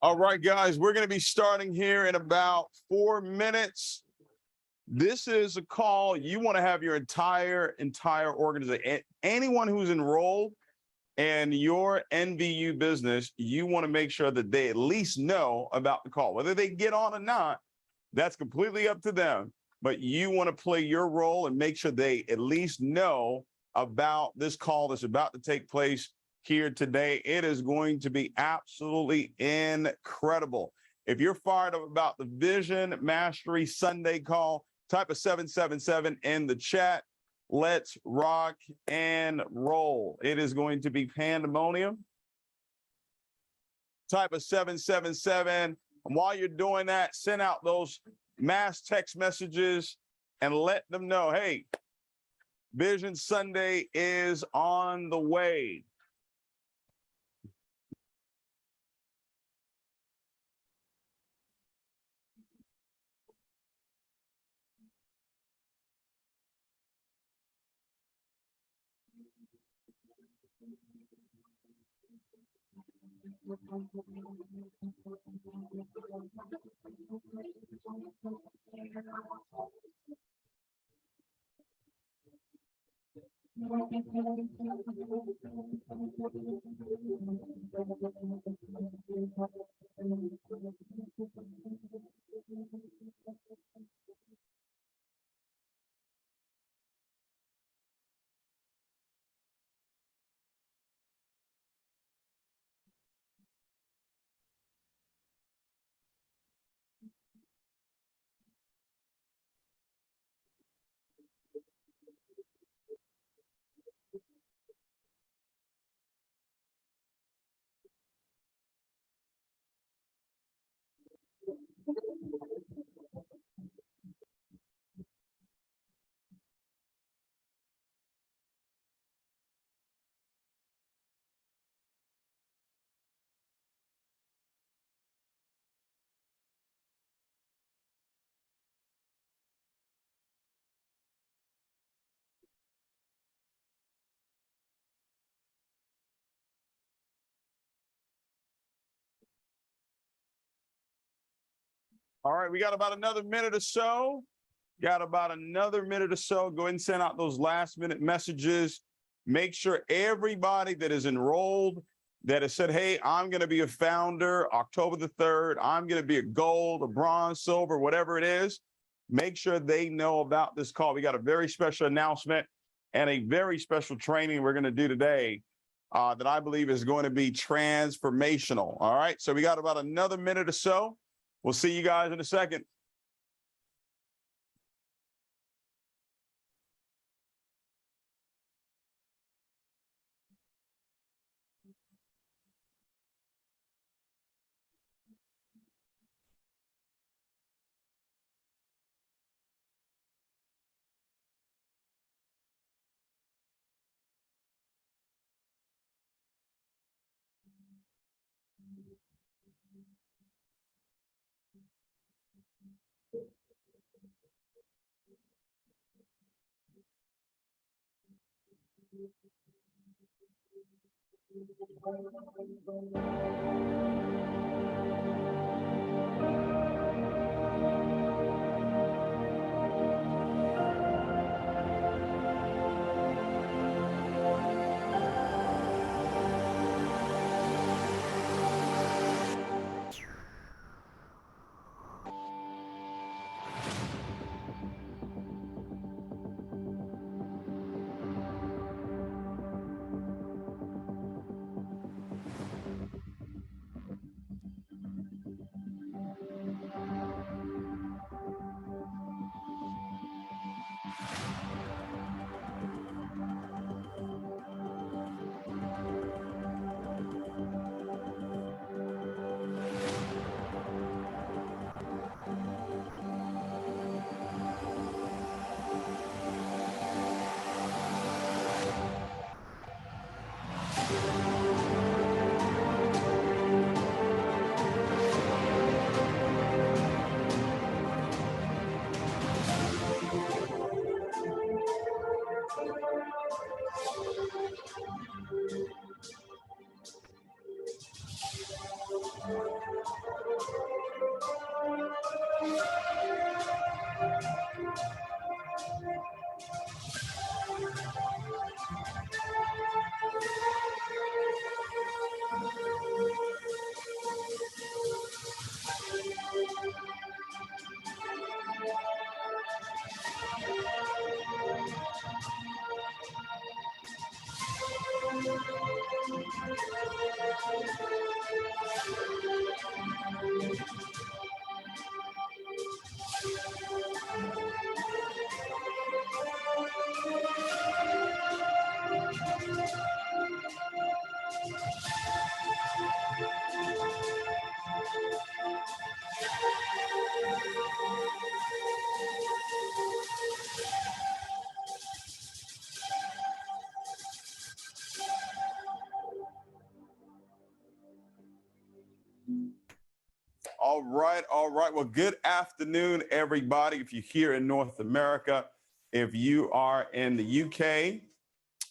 All right, guys, we're going to be starting here in about 4 minutes. This is a call. You want to have your entire organization, anyone who's enrolled in your NVisionU business, you want to make sure that they at least know about the call. Whether they get on or not, that's completely up to them. But you want to play your role and make sure they at least know about this call that's about to take place here today. It is going to be absolutely incredible. If you're fired up about the Vision Mastery Sunday call, type a 777 in the chat. Let's rock and roll. It is going to be pandemonium. Type a 777. And while you're doing that, send out those mass text messages and let them know, hey, Vision Sunday is on the way. All right, we got about another minute or so. Got about another minute or so. Go ahead and send out those last minute messages. Make sure everybody that is enrolled, that has said, hey, I'm going to be a founder October the 3rd. I'm going to be a gold, a bronze, silver, whatever it is. Make sure they know about this call. We got a very special announcement and a very special training we're going to do today that I believe is going to be transformational. All right. So we got about another minute or so. We'll see you guys in a second. All right, all right. Well, good afternoon, everybody. If you're here in North America, if you are in the UK,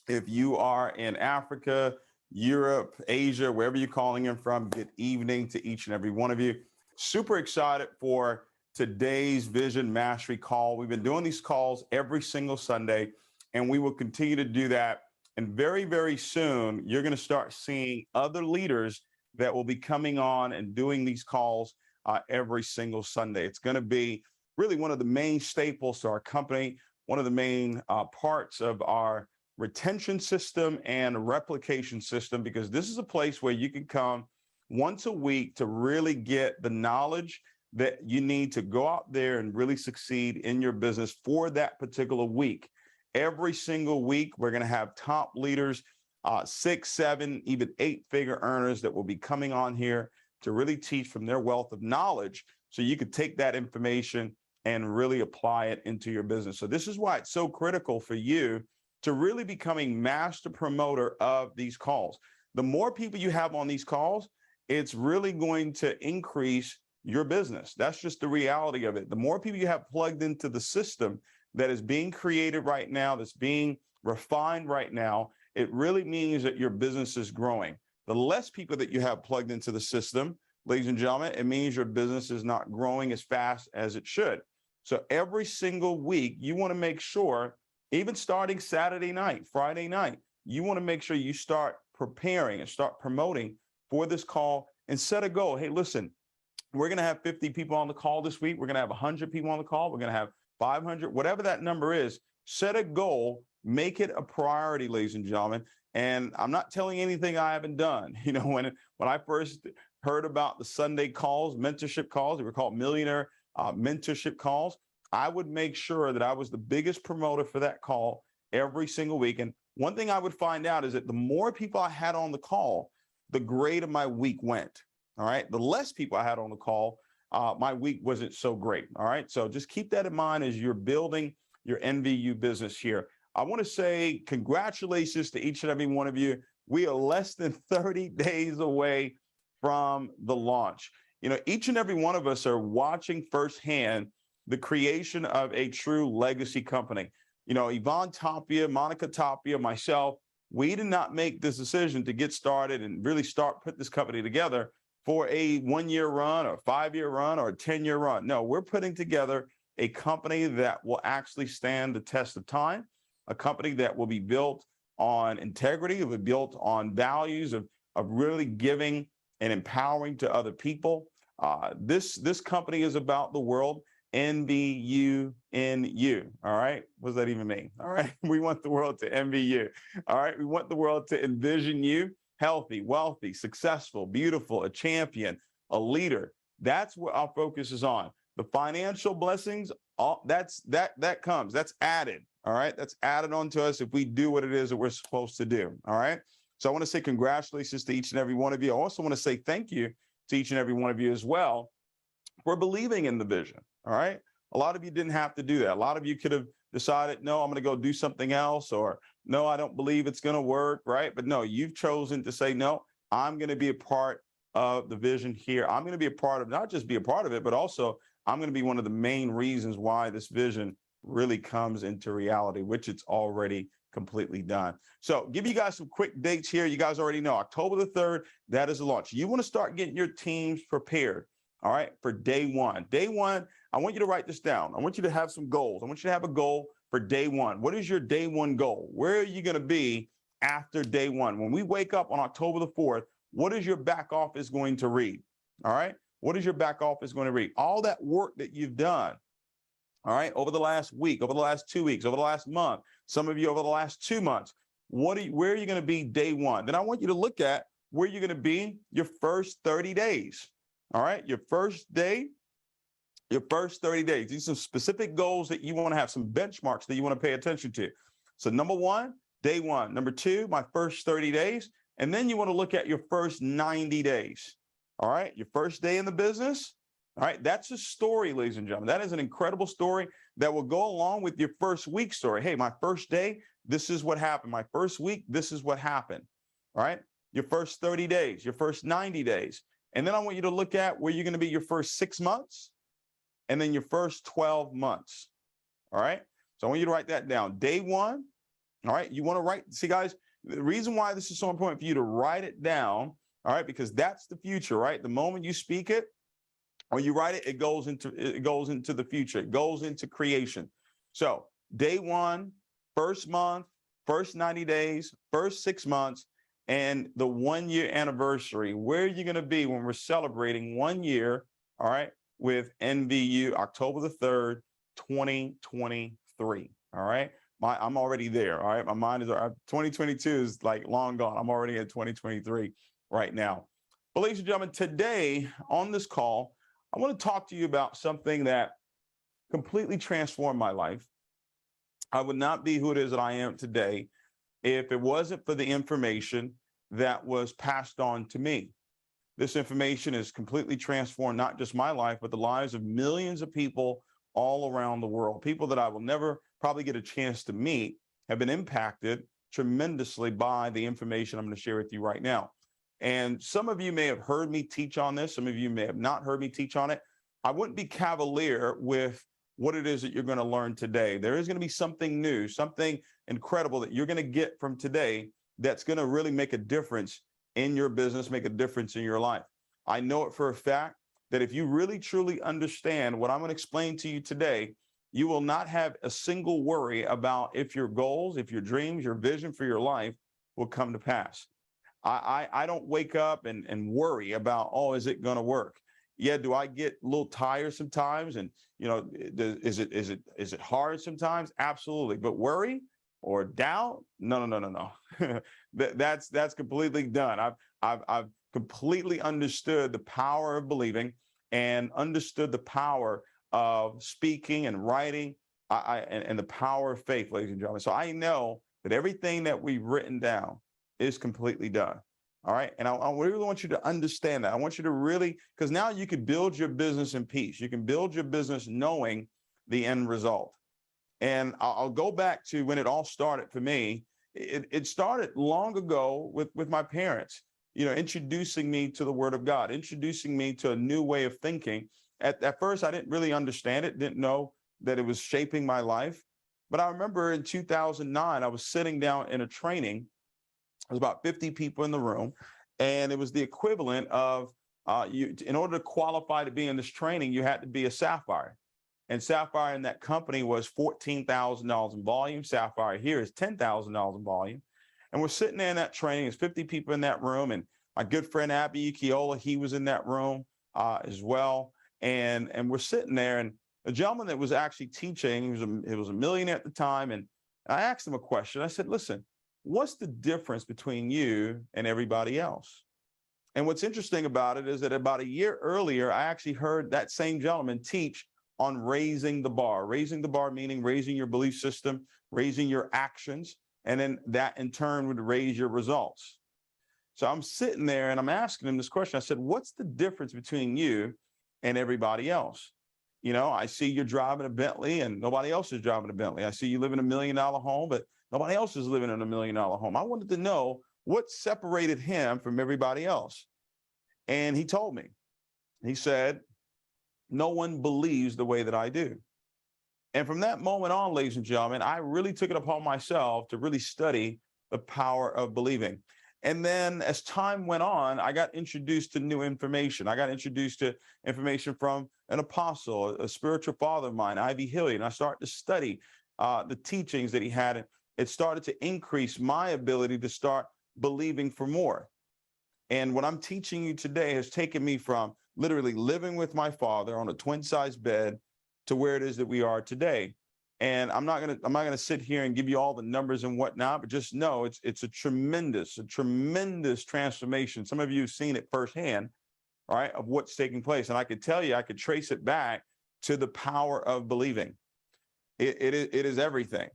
if you are in Africa, Europe, Asia, wherever you're calling in from, good evening to each and every one of you. Super excited for today's Vision Mastery call. We've been doing these calls every single Sunday, and we will continue to do that. And very, very soon, you're going to start seeing other leaders that will be coming on and doing these calls every single Sunday. It's going to be really one of the main staples to our company, one of the main parts of our retention system and replication system, because this is a place where you can come once a week to really get the knowledge that you need to go out there and really succeed in your business for that particular week. Every single week, we're going to have top leaders, 6, 7, even 8-figure earners that will be coming on here to really teach from their wealth of knowledge so you could take that information and really apply it into your business. So this is why it's so critical for you to really becoming master promoter of these calls. The more people you have on these calls, it's really going to increase your business. That's just the reality of it. The more people you have plugged into the system that is being created right now, that's being refined right now, it really means that your business is growing. The less people that you have plugged into the system, ladies and gentlemen, it means your business is not growing as fast as it should. So every single week, you want to make sure, even starting Saturday night, Friday night, you want to make sure you start preparing and start promoting for this call and set a goal. Hey, listen, we're going to have 50 people on the call this week. We're going to have 100 people on the call. We're going to have 500, whatever that number is. Set a goal, make it a priority, ladies and gentlemen. And I'm not telling anything I haven't done. You know, when I first heard about the Sunday calls, mentorship calls, they were called millionaire mentorship calls, I would make sure that I was the biggest promoter for that call every single week. And one thing I would find out is that the more people I had on the call, the greater my week went. All right. The less people I had on the call, my week wasn't so great. All right. So just keep that in mind as you're building your NVisionU business here. I want to say congratulations to each and every one of you. We are less than 30 days away from the launch. You know, each and every one of us are watching firsthand the creation of a true legacy company. You know, Yvonne Tapia, Monica Tapia, myself, we did not make this decision to get started and really put this company together for a 1-year run or 5-year run or a 10-year run. No, we're putting together a company that will actually stand the test of time, a company that will be built on integrity, will be built on values of really giving and empowering to other people. This company is about the world. NVisionU. All right. What does that even mean? All right. We want the world to envy you. All right. We want the world to envision you healthy, wealthy, successful, beautiful, a champion, a leader. That's what our focus is on. The financial blessings, that comes, that's added. All right. That's added on to us if we do what it is that we're supposed to do. All right. So I want to say congratulations to each and every one of you. I also want to say thank you to each and every one of you as well for believing in the vision. All right. A lot of you didn't have to do that. A lot of you could have decided, no, I'm going to go do something else, or no, I don't believe it's going to work. Right. But no, you've chosen to say, no, I'm going to be a part of the vision here. I'm going to be a part of, not just be a part of it, but also I'm going to be one of the main reasons why this vision really comes into reality, which it's already completely done. So give you guys some quick dates here. You guys already know October the 3rd, that is the launch. You want to start getting your teams prepared. All right. For day one. Day one, I want you to write this down. I want you to have some goals. I want you to have a goal for day one. What is your day one goal? Where are you going to be after day one? When we wake up on October the 4th, what is your back office going to read? All right. What is your back office going to read? All that work that you've done. All right. Over the last week, over the last 2 weeks, over the last month, some of you over the last 2 months, where are you going to be day one? Then I want you to look at where you're going to be your first 30 days. All right. Your first day, your first 30 days. These are some specific goals that you want to have, some benchmarks that you want to pay attention to. So number one, day one. Number two, my first 30 days. And then you want to look at your first 90 days. All right. Your first day in the business. All right. That's a story, ladies and gentlemen. That is an incredible story that will go along with your first week story. Hey, my first day, this is what happened. My first week, this is what happened. All right. Your first 30 days, your first 90 days. And then I want you to look at where you're going to be your first 6 months and then your first 12 months. All right. So I want you to write that down. Day one. All right. You want to write. See, guys, the reason why this is so important for you to write it down. All right. Because that's the future, right? The moment you speak it or you write it, it goes into the future. It goes into creation. So day one, first month, first 90 days, first 6 months, and the 1-year anniversary. Where are you going to be when we're celebrating 1 year, all right, with NVisionU, October the 3rd, 2023, all right? I'm already there, all right? My mind is, 2022 is like long gone. I'm already at 2023 right now. But ladies and gentlemen, today on this call, I want to talk to you about something that completely transformed my life. I would not be who it is that I am today if it wasn't for the information that was passed on to me. This information has completely transformed not just my life, but the lives of millions of people all around the world. People that I will never probably get a chance to meet have been impacted tremendously by the information I'm going to share with you right now. And some of you may have heard me teach on this. Some of you may have not heard me teach on it. I wouldn't be cavalier with what it is that you're going to learn today. There is going to be something new, something incredible that you're going to get from today that's going to really make a difference in your business, make a difference in your life. I know it for a fact that if you really truly understand what I'm going to explain to you today, you will not have a single worry about if your goals, if your dreams, your vision for your life will come to pass. I don't wake up and worry about, oh, is it going to work? Yeah, do I get a little tired sometimes? And is it hard sometimes? Absolutely. But worry or doubt? No. That's completely done. I've completely understood the power of believing and understood the power of speaking and writing and the power of faith, ladies and gentlemen. So I know that everything that we've written down is completely done. All right. And I really want you to understand that. I want you to really, because now you can build your business in peace. You can build your business knowing the end result. And I'll go back to when it all started for me. It started long ago with my parents, introducing me to the Word of God, introducing me to a new way of thinking. At first, I didn't really understand it, didn't know that it was shaping my life. But I remember in 2009, I was sitting down in a training. There was about 50 people in the room, and it was the equivalent of in order to qualify to be in this training, you had to be a Sapphire. And Sapphire in that company was $14,000 in volume. Sapphire here is $10,000 in volume. And we're sitting there in that training. There's 50 people in that room. And my good friend, Abby Ukiola, he was in that room as well. And we're sitting there. And the gentleman that was actually teaching, he was a millionaire at the time. And I asked him a question. I said, listen, what's the difference between you and everybody else? And what's interesting about it is that about a year earlier, I actually heard that same gentleman teach on raising the bar. Raising the bar meaning raising your belief system, raising your actions, and then that in turn would raise your results. So I'm sitting there and I'm asking him this question. I said, what's the difference between you and everybody else? I see you're driving a Bentley and nobody else is driving a Bentley. I see you live in $1 million home, but nobody else is living in $1 million home. I wanted to know what separated him from everybody else. And he told me, he said, no one believes the way that I do. And from that moment on, ladies and gentlemen, I really took it upon myself to really study the power of believing. And then as time went on, I got introduced to new information. I got introduced to information from an apostle, a spiritual father of mine, Ivy Hilliard. And I started to study the teachings that he had. It started to increase my ability to start believing for more. And what I'm teaching you today has taken me from literally living with my father on a twin-sized bed to where it is that we are today. And I'm not gonna sit here and give you all the numbers and whatnot, but just know it's a tremendous transformation. Some of you have seen it firsthand, right, of what's taking place. And I could tell you, I could trace it back to the power of believing. It is everything.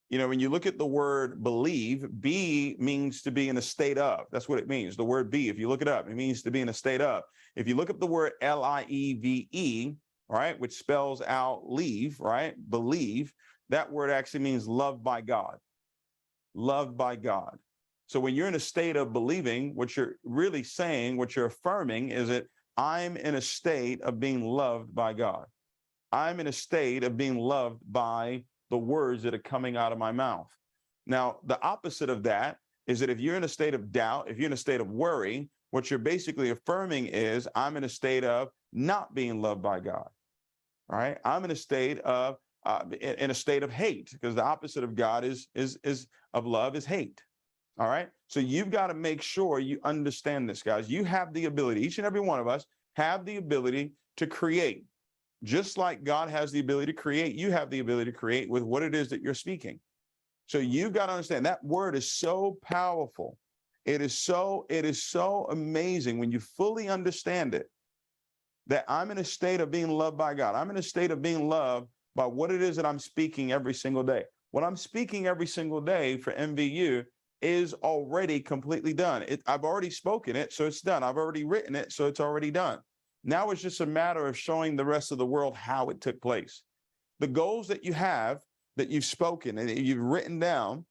When you look at the word believe, be means to be in a state of. That's what it means. The word be, if you look it up, it means to be in a state of. If you look up the word Lieve, right, which spells out leave, right, believe, that word actually means loved by God. Loved by God. So when you're in a state of believing, what you're really saying, what you're affirming is that I'm in a state of being loved by God. I'm in a state of being loved by the words that are coming out of my mouth. Now, the opposite of that is that if you're in a state of doubt, if you're in a state of worry, what you're basically affirming is I'm in a state of not being loved by God. All right. I'm in a state of hate, because the opposite of God is of love is hate. All right. So you've got to make sure you understand this, guys. You have the ability, each and every one of us have the ability to create. Just like God has the ability to create, you have the ability to create with what it is that you're speaking. So you've got to understand that word is so powerful. It is so amazing when you fully understand it, that I'm in a state of being loved by God. I'm in a state of being loved by what it is that I'm speaking every single day. What I'm speaking every single day for NVisionU is already completely done. I've already spoken it, so it's done. I've already written it, so it's already done. Now it's just a matter of showing the rest of the world how it took place. The goals that you have, that you've spoken and you've written down,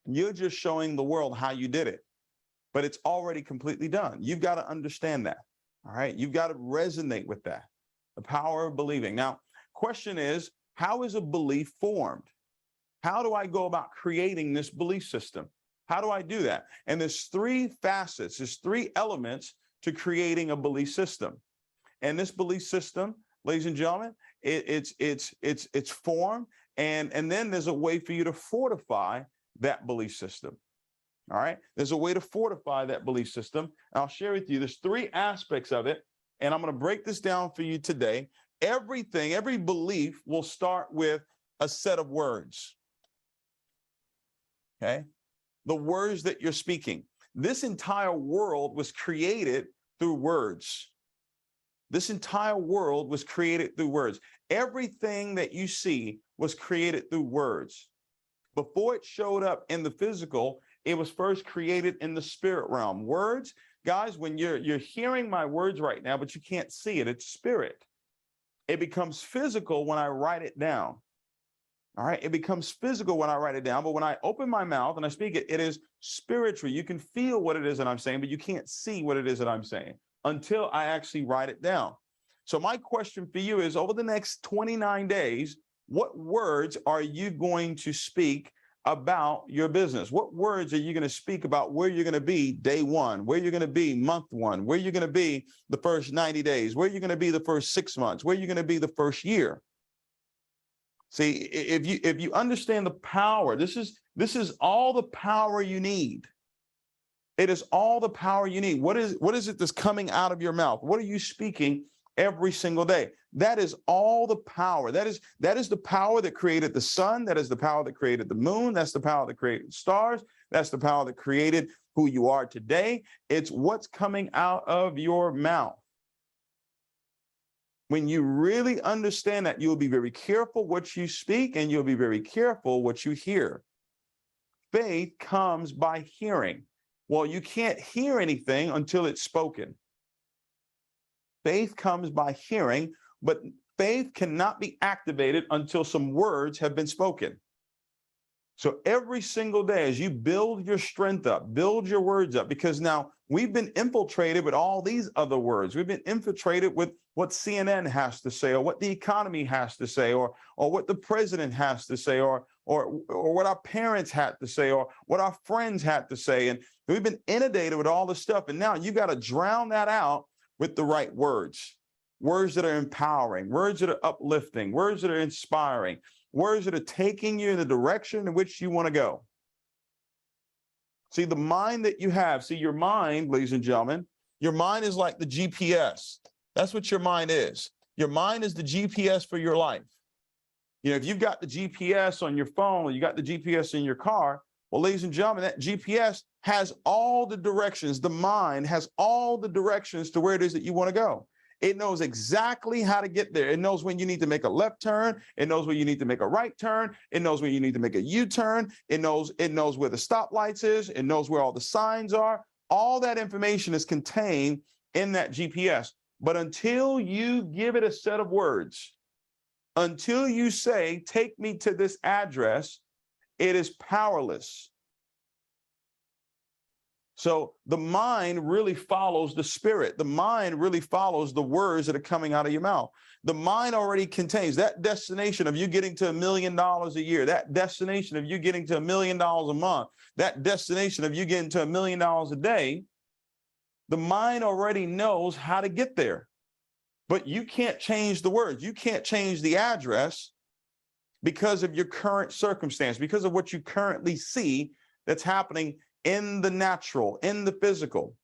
you're just showing the world how you did it. But it's already completely done. You've got to understand that. All right. You've got to resonate with that. The power of believing. Now, question is, how is a belief formed? How do I go about creating this belief system? How do I do that? And there's three facets, there's three elements to creating a belief system. And this belief system, ladies and gentlemen, it's formed, and then there's a way for you to fortify that belief system. All right, there's a way to fortify that belief system. And I'll share with you, there's 3 aspects of it, and I'm going to break this down for you today. Every belief will start with a set of words. Okay, the words that you're speaking. This entire world was created through words. This entire world was created through words. Everything that you see was created through words. Before it showed up in the physical, it was first created in the spirit realm. Words, guys, when you're hearing my words right now, but you can't see it, it's spirit. It becomes physical when I write it down. All right, it becomes physical when I write it down, but when I open my mouth and I speak it, it is spiritual. You can feel what it is that I'm saying, but you can't see what it is that I'm saying until I actually write it down. So my question for you is, over the next 29 days, what words are you going to speak about your business? What words are you going to speak about where you're going to be day 1, where you're going to be month 1, where you're going to be the first 90 days, where you're going to be the first 6 months, where you're going to be the first year? See, if you understand the power, this is all the power you need. It is all the power you need. What is it that's coming out of your mouth? What are you speaking every single day? That is all the power. That is the power that created the sun. That is the power that created the moon. That's the power that created stars. That's the power that created who you are today. It's what's coming out of your mouth. When you really understand that, you'll be very careful what you speak, and you'll be very careful what you hear. Faith comes by hearing. Well, you can't hear anything until it's spoken. Faith comes by hearing, but faith cannot be activated until some words have been spoken. So every single day, as you build your strength up, build your words up, because now we've been infiltrated with all these other words. We've been infiltrated with what CNN has to say, or what the economy has to say, or what the president has to say, or what our parents had to say, or what our friends had to say. And we've been inundated with all this stuff. And now you got to drown that out with the right words. Words that are empowering, words that are uplifting, words that are inspiring, words that are taking you in the direction in which you want to go. See, the mind that you have, your mind, ladies and gentlemen, your mind is like the GPS. That's what your mind is. Your mind is the GPS for your life. You know, if you've got the GPS on your phone, or you got the GPS in your car, well, ladies and gentlemen, that GPS has all the directions. The mind has all the directions to where it is that you want to go. It knows exactly how to get there. It knows when you need to make a left turn. It knows when you need to make a right turn. It knows when you need to make a U-turn. It knows where the stoplights is. It knows where all the signs are. All that information is contained in that GPS. But until you give it a set of words, until you say, take me to this address, it is powerless. So the mind really follows the spirit. The mind really follows the words that are coming out of your mouth. The mind already contains that destination of you getting to $1 million a year, that destination of you getting to $1 million a month, that destination of you getting to $1 million a day. The mind already knows how to get there. But you can't change the words. You can't change the address because of your current circumstance, because of what you currently see that's happening in the natural, in the physical.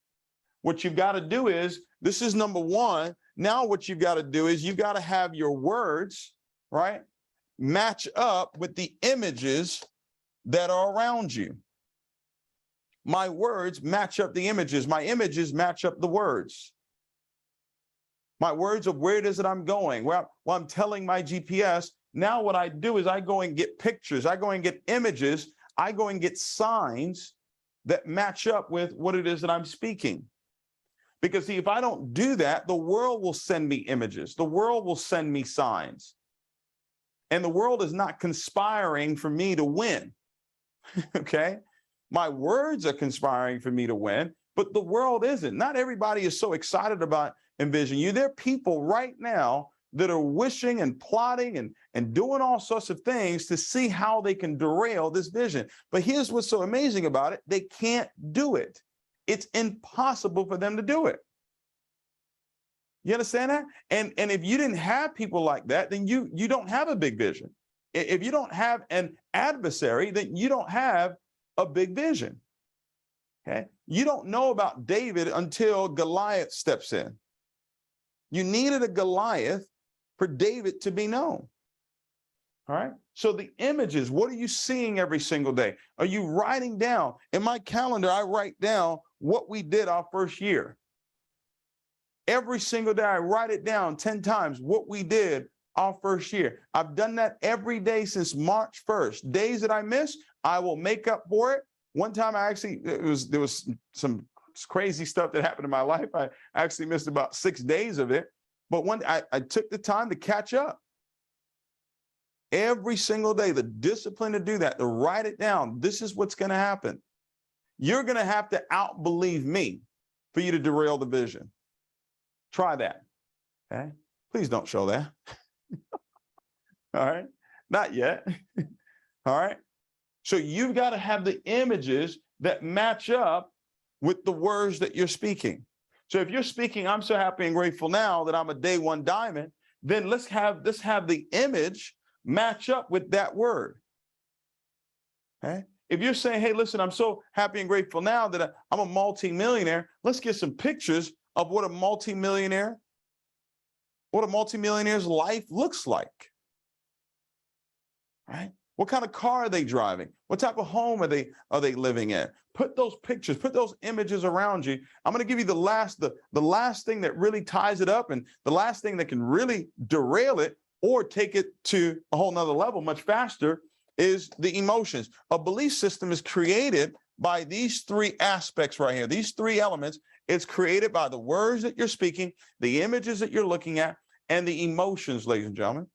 What you've got to do is, this is number one. Now what you've got to do is you've got to have your words, right, match up with the images that are around you. My words match up the images. My images match up the words. My words of where it is that I'm going. Well, I'm telling my GPS. Now what I do is I go and get pictures. I go and get images. I go and get signs that match up with what it is that I'm speaking. Because see, if I don't do that, the world will send me images. The world will send me signs. And the world is not conspiring for me to win. Okay? My words are conspiring for me to win, but the world isn't. Not everybody is so excited about NVisionU. There are people right now that are wishing and plotting and doing all sorts of things to see how they can derail this vision. But here's what's so amazing about it. They can't do it. It's impossible for them to do it. You understand that? And if you didn't have people like that, then you don't have a big vision. If you don't have an adversary, then you don't have a big vision. Okay? You don't know about David until Goliath steps in. You needed a Goliath for David to be known. All right? So the images, what are you seeing every single day? Are you writing down? In my calendar, I write down what we did our first year. Every single day, I write it down 10 times, what we did our first year. I've done that every day since March 1st. Days that I miss, I will make up for it. One time there was some crazy stuff that happened in my life. I actually missed about 6 days of it. But I took the time to catch up. Every single day, the discipline to do that, to write it down. This is what's going to happen. You're going to have to outbelieve me for you to derail the vision. Try that. Okay? Please don't show that. All right? Not yet. All right? So you've got to have the images that match up with the words that you're speaking. So if you're speaking, I'm so happy and grateful now that I'm a day one diamond, then let's have the image match up with that word. Okay? If you're saying, hey, listen, I'm so happy and grateful now that I'm a multimillionaire, let's get some pictures of what a multimillionaire's life looks like. Right? What kind of car are they driving? What type of home are they living in? Put those pictures, put those images around you. I'm going to give you the last thing that really ties it up, and the last thing that can really derail it or take it to a whole nother level much faster is the emotions. A belief system is created by these three aspects right here, these three elements. It's created by the words that you're speaking, the images that you're looking at, and the emotions, ladies and gentlemen.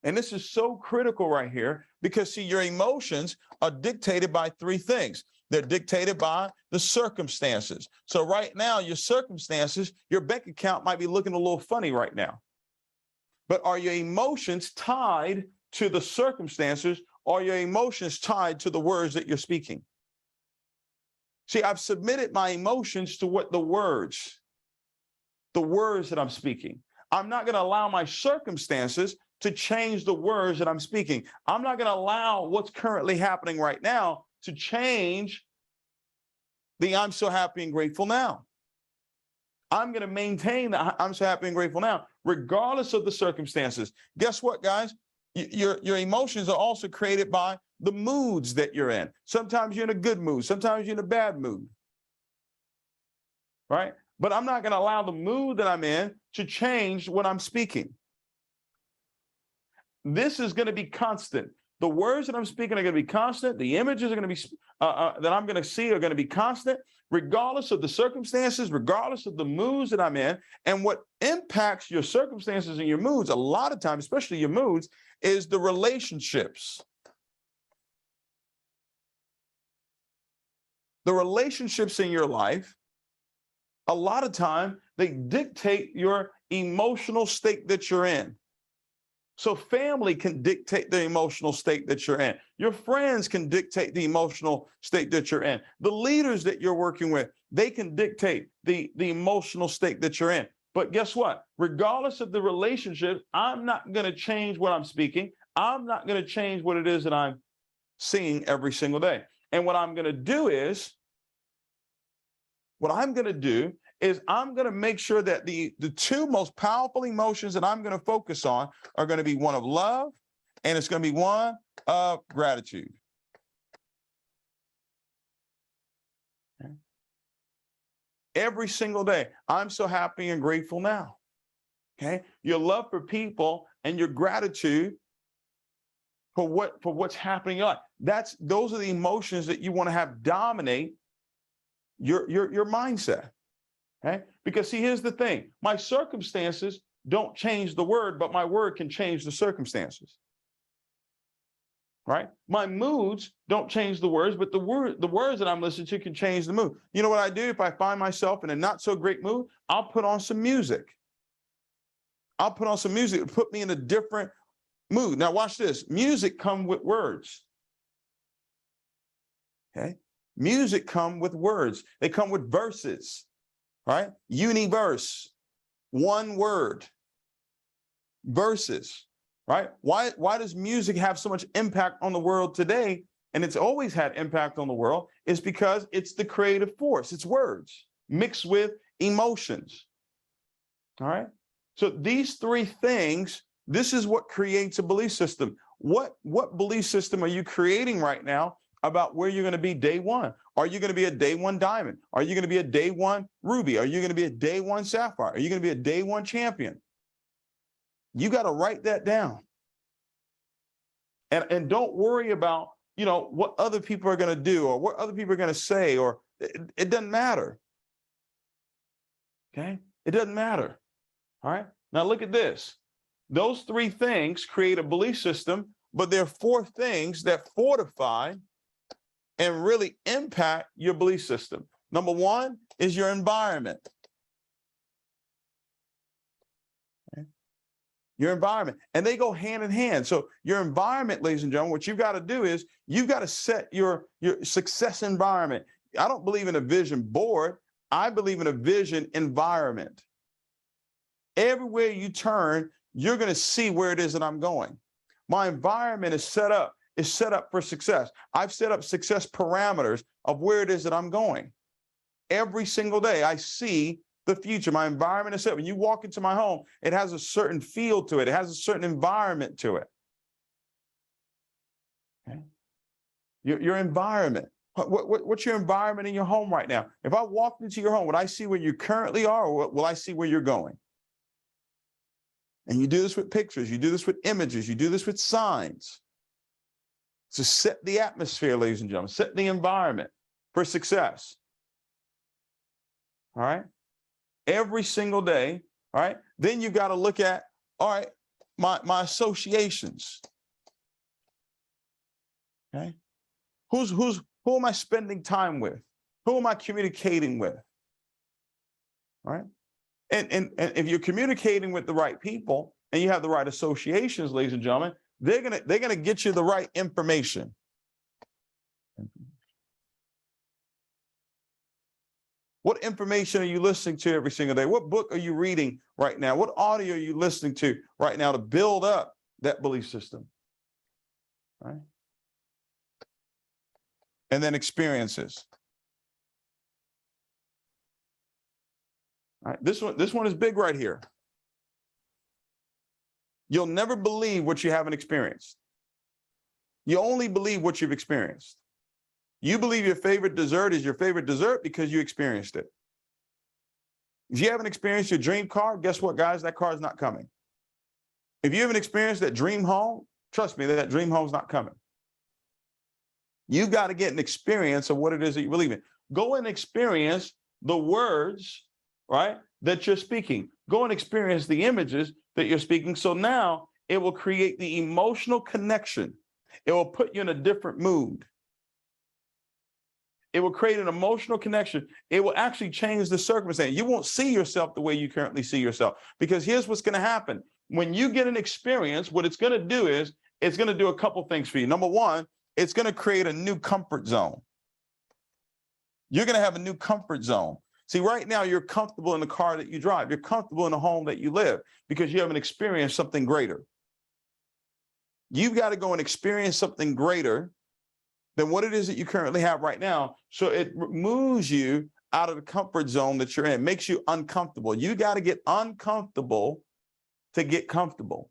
And this is so critical right here because, see, your emotions are dictated by three things. They're dictated by the circumstances. So right now, your circumstances, your bank account might be looking a little funny right now. But are your emotions tied to the circumstances, or are your emotions tied to the words that you're speaking? See, I've submitted my emotions to what the words that I'm speaking. I'm not going to allow my circumstances to change the words that I'm speaking. I'm not going to allow what's currently happening right now to change the I'm so happy and grateful now. I'm going to maintain the I'm so happy and grateful now, regardless of the circumstances. Guess what, guys? Your emotions are also created by the moods that you're in. Sometimes you're in a good mood. Sometimes you're in a bad mood. Right? But I'm not going to allow the mood that I'm in to change what I'm speaking. This is going to be constant. The words that I'm speaking are going to be constant. The images are going to be that I'm going to see are going to be constant, regardless of the circumstances, regardless of the moods that I'm in. And what impacts your circumstances and your moods, a lot of times, especially your moods, is the relationships. The relationships in your life, a lot of time, they dictate your emotional state that you're in. So family can dictate the emotional state that you're in. Your friends can dictate the emotional state that you're in. The leaders that you're working with, they can dictate the emotional state that you're in. But guess what? Regardless of the relationship, I'm not going to change what I'm speaking. I'm not going to change what it is that I'm seeing every single day. And what I'm going to do is I'm going to make sure that the two most powerful emotions that I'm going to focus on are going to be one of love, and it's going to be one of gratitude. Okay. Every single day, I'm so happy and grateful now. Okay, your love for people and your gratitude for what's happening in your life. Those are the emotions that you want to have dominate your mindset. Okay? Because see, here's the thing. My circumstances don't change the word, but my word can change the circumstances. Right? My moods don't change the words, but the words that I'm listening to can change the mood. You know what I do if I find myself in a not so great mood? I'll put on some music. I'll put on some music to put me in a different mood. Now watch this. Music comes with words. Okay? Music come with words. They come with verses. right? Universe, one word, verses, right? Why does music have so much impact on the world today? And it's always had impact on the world, is because it's the creative force. It's words mixed with emotions. All right. So these three things, this is what creates a belief system. What belief system are you creating right now about where you're going to be day one? Are you going to be a day one diamond? Are you going to be a day one ruby? Are you going to be a day one sapphire? Are you going to be a day one champion? You got to write that down. And don't worry about, what other people are going to do or what other people are going to say, or it doesn't matter. Okay? It doesn't matter. All right. Now look at this. Those three things create a belief system, but there are four things that fortify and really impact your belief system. Number one is your environment. Okay. Your environment. And they go hand in hand. So your environment, ladies and gentlemen, what you've got to do is you've got to set your success environment. I don't believe in a vision board. I believe in a vision environment. Everywhere you turn, you're going to see where it is that I'm going. My environment is set up for success. I've set up success parameters of where it is that I'm going. Every single day, I see the future. My environment is set. When you walk into my home, it has a certain feel to it. It has a certain environment to it. Okay? Your environment. What's your environment in your home right now? If I walked into your home, would I see where you currently are, or will I see where you're going? And you do this with pictures, you do this with images, you do this with signs. So set the atmosphere, ladies and gentlemen, set the environment for success. All right? Every single day, all right? Then you've got to look at, all right, my associations. Okay? Who am I spending time with? Who am I communicating with? All right? And if you're communicating with the right people and you have the right associations, ladies and gentlemen, they're gonna get you the right information. What information are you listening to every single day? What book are you reading right now? What audio are you listening to right now to build up that belief system? All right? And then experiences. All right, this one is big right here. You'll never believe what you haven't experienced. You only believe what you've experienced. You believe your favorite dessert is your favorite dessert because you experienced it. If you haven't experienced your dream car, guess what, guys? That car is not coming. If you haven't experienced that dream home, trust me, that dream home is not coming. You've got to get an experience of what it is that you believe in. Go and experience the words, right, that you're speaking. Go and experience the images that you're speaking. So now it will create the emotional connection. It will put you in a different mood. It will create an emotional connection. It will actually change the circumstance. You won't see yourself the way you currently see yourself, because here's what's going to happen. When you get an experience, what it's going to do is it's going to do a couple things for you. Number one, it's going to create a new comfort zone. You're going to have a new comfort zone. See, right now, you're comfortable in the car that you drive. You're comfortable in the home that you live because you haven't experienced something greater. You've got to go and experience something greater than what it is that you currently have right now. So it moves you out of the comfort zone that you're in, makes you uncomfortable. You got to get uncomfortable to get comfortable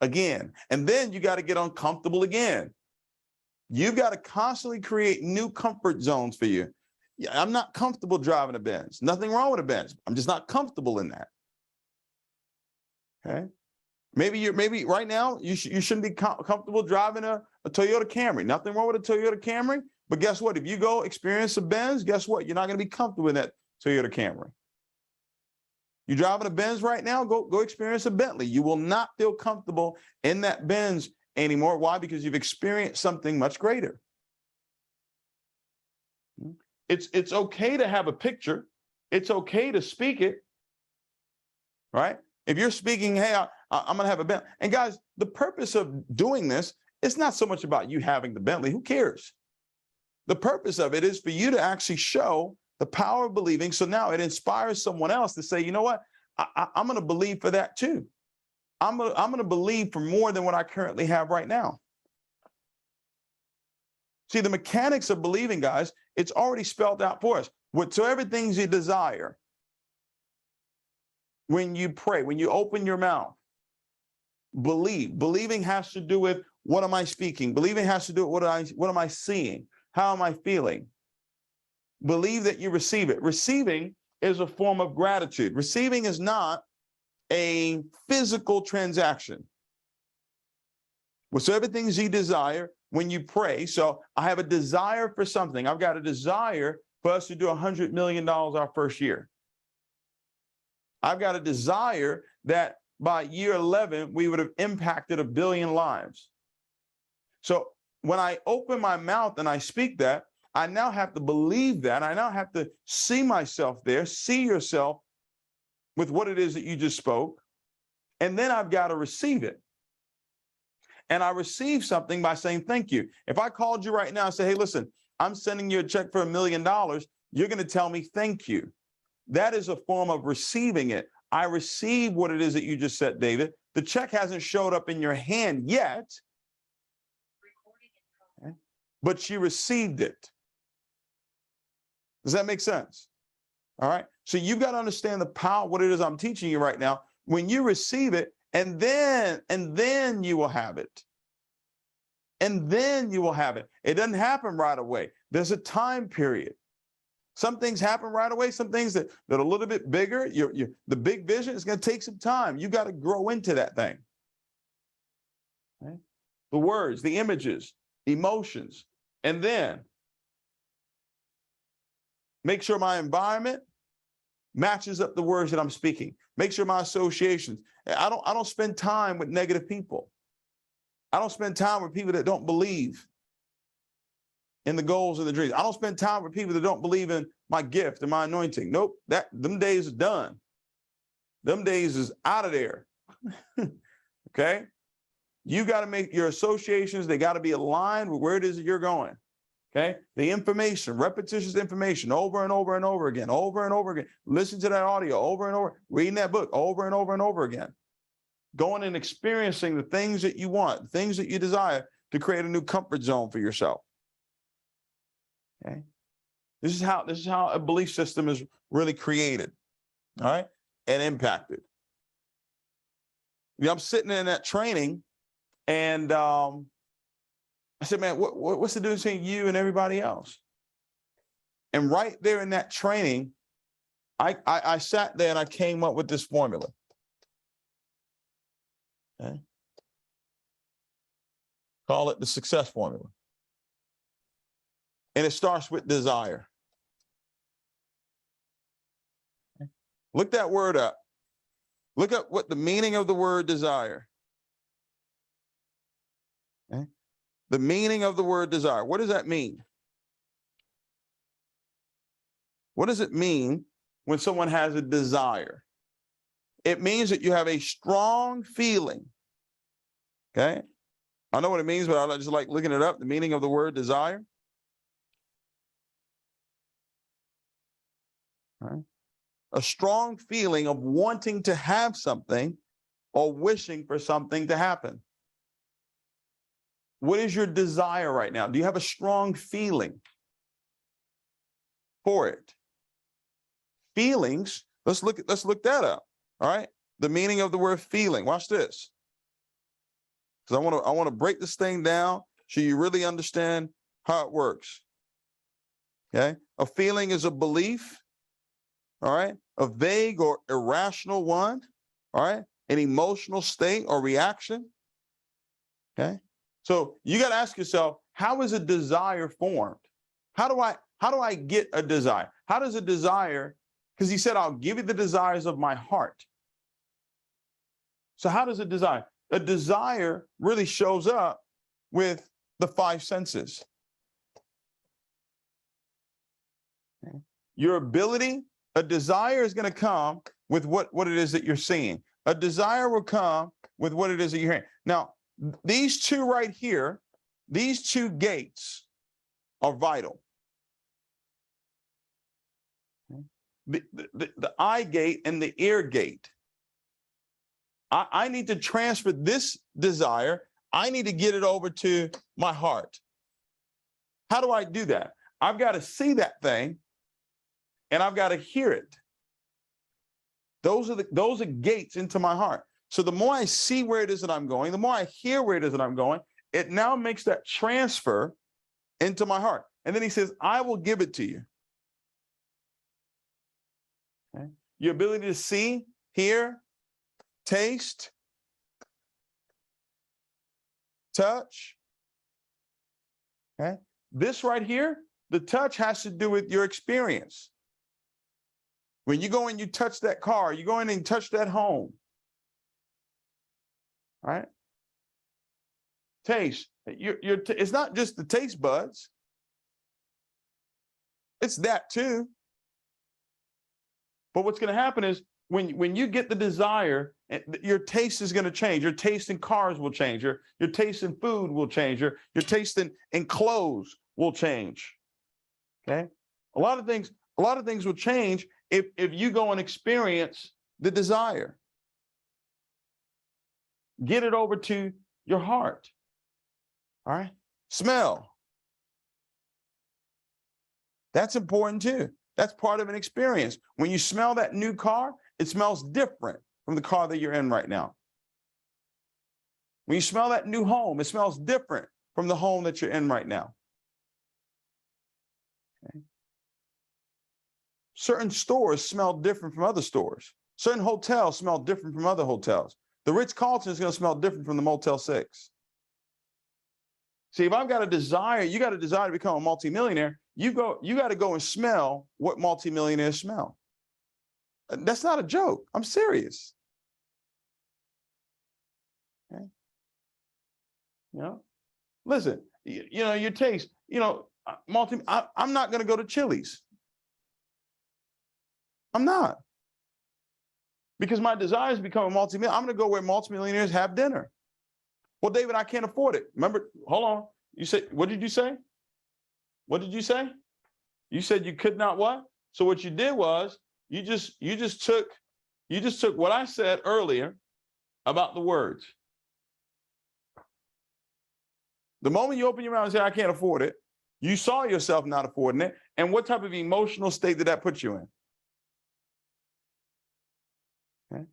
again. And then you got to get uncomfortable again. You've got to constantly create new comfort zones for you. Yeah, I'm not comfortable driving a Benz. Nothing wrong with a Benz. I'm just not comfortable in that. Okay. Maybe right now you shouldn't be comfortable driving a Toyota Camry. Nothing wrong with a Toyota Camry. But guess what? If you go experience a Benz, guess what? You're not going to be comfortable in that Toyota Camry. You're driving a Benz right now, go experience a Bentley. You will not feel comfortable in that Benz anymore. Why? Because you've experienced something much greater. It's okay to have a picture. It's okay to speak it, right? If you're speaking, hey, I'm going to have a Bentley. And guys, the purpose of doing this, it's not so much about you having the Bentley. Who cares? The purpose of it is for you to actually show The power of believing. So now it inspires someone else to say, you know what? I'm going to believe for that too. I'm going to believe for more than what I currently have right now. See, the mechanics of believing, guys, it's already spelled out for us. Whatsoever things you desire, when you pray, when you open your mouth, believe. Believing has to do with, what am I speaking? Believing has to do with, what am I seeing? How am I feeling? Believe that you receive it. Receiving is a form of gratitude. Receiving is not a physical transaction. Whatsoever things you desire when you pray. So I have a desire for something. I've got a desire for us to do $100 million our first year. I've got a desire that by year 11, we would have impacted 1 billion lives. So when I open my mouth and I speak that, I now have to believe that. I now have to see myself there, see yourself with what it is that you just spoke. And then I've got to receive it. And I receive something by saying thank you. If I called you right now and say, hey, listen, I'm sending you a check for $1 million, you're going to tell me thank you. That is a form of receiving it. I receive what it is that you just said, David. The check hasn't showed up in your hand yet, okay, but you received it. Does that make sense? All right. So you've got to understand the power, what it is I'm teaching you right now. When you receive it, and then you will have it. And then you will have it. It doesn't happen right away. There's a time period. Some things happen right away. Some things that are a little bit bigger. The big vision is going to take some time. You got to grow into that thing. Okay? The words, the images, emotions, and then make sure my environment matches up the words that I'm speaking. Make sure my associations. I don't spend time with negative people. I don't spend time with people that don't believe in the goals and the dreams. I don't spend time with people that don't believe in my gift and my anointing. Nope, them days are done. Them days is out of there. Okay? You got to make your associations, they got to be aligned with where it is that you're going. Okay? The information, repetitious information over and over and over again, over and over again. Listen to that audio over and over, reading that book over and over and over again. Going and experiencing the things that you want, things that you desire to create a new comfort zone for yourself. Okay? This is how a belief system is really created, all right, and impacted. You know, I'm sitting in that training, and I said, man, what's the difference between you and everybody else? And right there in that training, I sat there and I came up with this formula. Okay? Call it the success formula. And it starts with desire. Okay? Look that word up. Look up what the meaning of the word desire. Okay? The meaning of the word desire. What does that mean? What does it mean when someone has a desire? It means that you have a strong feeling. Okay? I know what it means, but I just like looking it up. The meaning of the word desire. All right. A strong feeling of wanting to have something or wishing for something to happen. What is your desire right now? Do you have a strong feeling for it? Feelings, let's look that up. All right. The meaning of the word feeling. Watch this. Because I want to break this thing down so you really understand how it works. Okay. A feeling is a belief. All right. A vague or irrational one. All right. An emotional state or reaction. Okay. So you got to ask yourself, how is a desire formed? How do I get a desire? How does a desire, because he said, I'll give you the desires of my heart. So how does a desire really shows up with the 5 senses? Okay. Your ability, a desire is going to come with what it is that you're seeing. A desire will come with what it is that you're hearing. Now, these two right here, these two gates are vital. the eye gate and the ear gate. I need to transfer this desire. I need to get it over to my heart. How do I do that? I've got to see that thing and I've got to hear it. Those are gates into my heart. So the more I see where it is that I'm going, the more I hear where it is that I'm going, it now makes that transfer into my heart. And then he says, I will give it to you. Okay? Your ability to see, hear, taste, touch. Okay? This right here, the touch has to do with your experience. When you go and you touch that car, you go in and touch that home. All right? Taste. It's not just the taste buds. It's that too. But what's going to happen is when you get the desire, your taste is going to change. Your taste in cars will change. Your taste in food will change. Your taste in clothes will change. Okay? A lot of things will change if you go and experience the desire. Get it over to your heart. All right? Smell. That's important too. That's part of an experience. When you smell that new car, it smells different from the car that you're in right now. When you smell that new home, it smells different from the home that you're in right now. Okay. Certain stores smell different from other stores. Certain hotels smell different from other hotels. The Ritz-Carlton is going to smell different from the Motel 6. See, if I've got a desire, you got a desire to become a multimillionaire, you got to go and smell what multimillionaires smell. That's not a joke. I'm serious. Okay. You know, listen, you know, your taste, you know, I'm not going to go to Chili's. I'm not. Because my desire is to become a multimillionaire. I'm going to go where multimillionaires have dinner. Well, David, I can't afford it. Remember, hold on. You said, what did you say? What did you say? You said you could not what? So what you did was you just took what I said earlier about the words. The moment you open your mouth and say, I can't afford it, you saw yourself not affording it. And what type of emotional state did that put you in? Okay.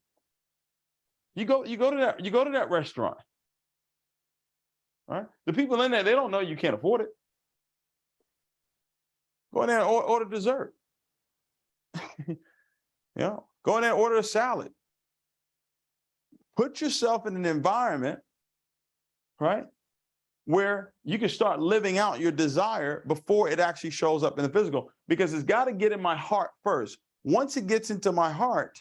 You go to that restaurant. All right? The people in there, they don't know you can't afford it. Go in there and order dessert. You know, go in there and order a salad. Put yourself in an environment, right, where you can start living out your desire before it actually shows up in the physical, because it's got to get in my heart first. Once it gets into my heart,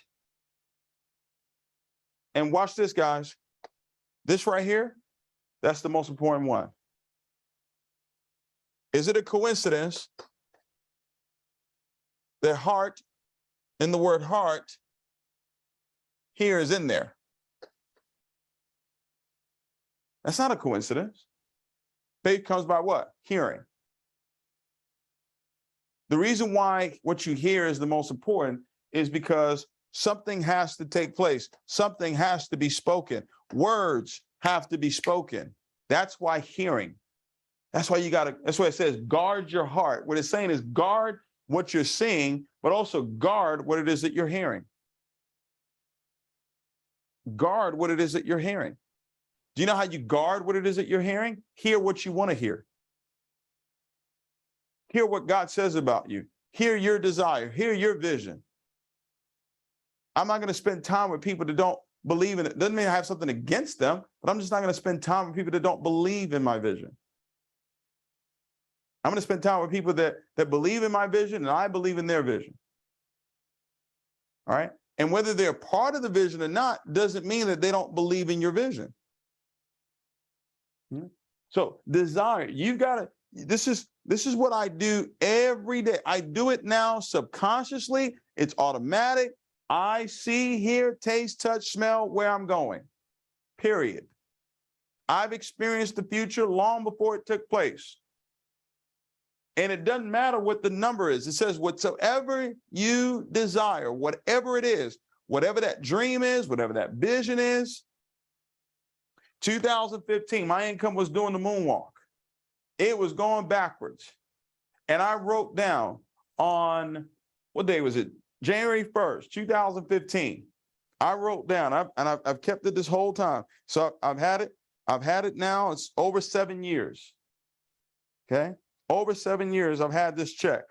and watch this, guys, this right here, that's the most important one. Is it a coincidence that heart and the word heart here is in there? That's not a coincidence. Faith comes by what? Hearing. The reason why what you hear is the most important is because something has to take place. Something has to be spoken. Words have to be spoken. That's why hearing. That's why that's why it says guard your heart. What it's saying is guard what you're seeing, but also guard what it is that you're hearing. Guard what it is that you're hearing. Do you know how you guard what it is that you're hearing? Hear what you want to hear. Hear what God says about you. Hear your desire. Hear your vision. I'm not going to spend time with people that don't believe in it. Doesn't mean I have something against them, but I'm just not going to spend time with people that don't believe in my vision. I'm going to spend time with people that believe in my vision and I believe in their vision. All right? And whether they're part of the vision or not doesn't mean that they don't believe in your vision. So desire, you've got to, this is what I do every day. I do it now subconsciously. It's automatic. I see, hear, taste, touch, smell where I'm going, period. I've experienced the future long before it took place. And it doesn't matter what the number is. It says whatsoever you desire, whatever it is, whatever that dream is, whatever that vision is. 2015, my income was doing the moonwalk. It was going backwards. And I wrote down on, what day was it? January 1st, 2015. I wrote down, I've kept it this whole time. So I've had it now, it's over 7 years. Okay? Over 7 years, I've had this check.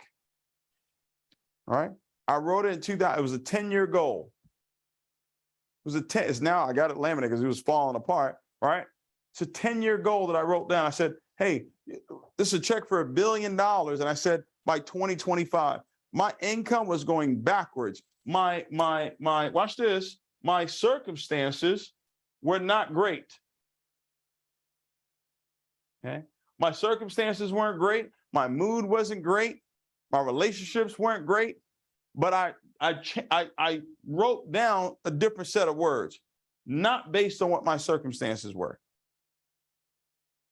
All right? I wrote it in 2000, it was a 10-year goal. It was it's now, I got it laminated because it was falling apart, right? It's a 10-year goal that I wrote down. I said, hey, this is a check for $1 billion. And I said, by 2025, my income was going backwards. My watch this, my circumstances were not great. Okay? My circumstances weren't great. My mood wasn't great. My relationships weren't great. But I wrote down a different set of words, not based on what my circumstances were.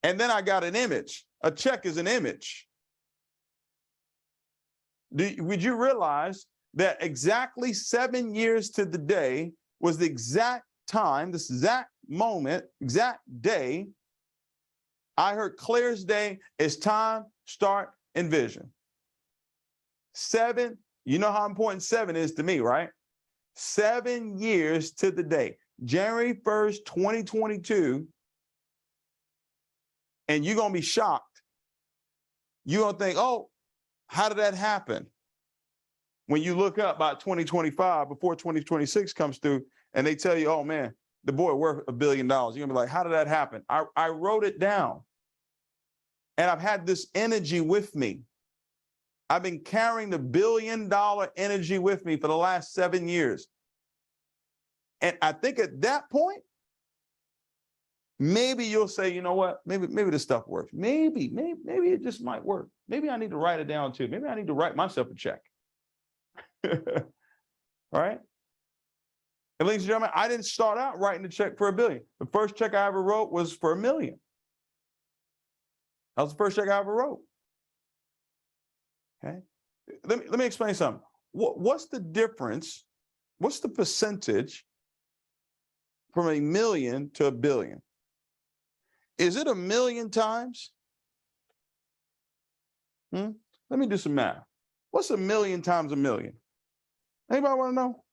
And then I got an image. A check is an image. Would you realize that exactly 7 years to the day was the exact time, this exact moment, exact day, I heard clear as day, it's time, start, NVision. 7, you know how important 7 is to me, right? 7 years to the day, January 1st, 2022, and you're going to be shocked. You're going to think, oh, how did that happen? When you look up by 2025, before 2026 comes through, and they tell you, oh, man, the boy worth $1 billion. You're going to be like, how did that happen? I wrote it down. And I've had this energy with me. I've been carrying the $1 billion energy with me for the last 7 years. And I think at that point, maybe you'll say, you know what, maybe this stuff works. Maybe it just might work. Maybe I need to write it down too. Maybe I need to write myself a check. All right? And ladies and gentlemen, I didn't start out writing a check for $1 billion. The first check I ever wrote was for $1 million. That was the first check I ever wrote. Okay? Let me explain something. What's the difference? What's the percentage from $1 million to $1 billion? Is it 1 million times? Let me do some math. What's 1 million times 1 million? Anybody want to know?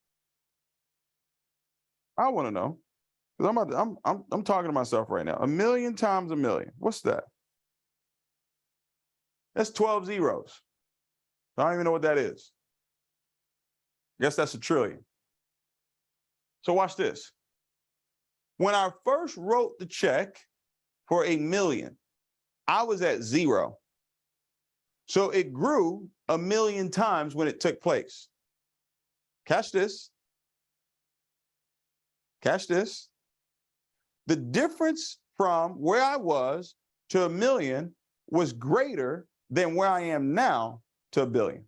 I want to know. Because I'm talking to myself right now. 1 million times 1 million. What's that? That's 12 zeros. I don't even know what that is. I guess that's a trillion. So watch this. When I first wrote the check for $1 million, I was at 0. So it grew 1 million times when it took place. Catch this. Catch this. The difference from where I was to 1 million was greater than where I am now to $1 billion.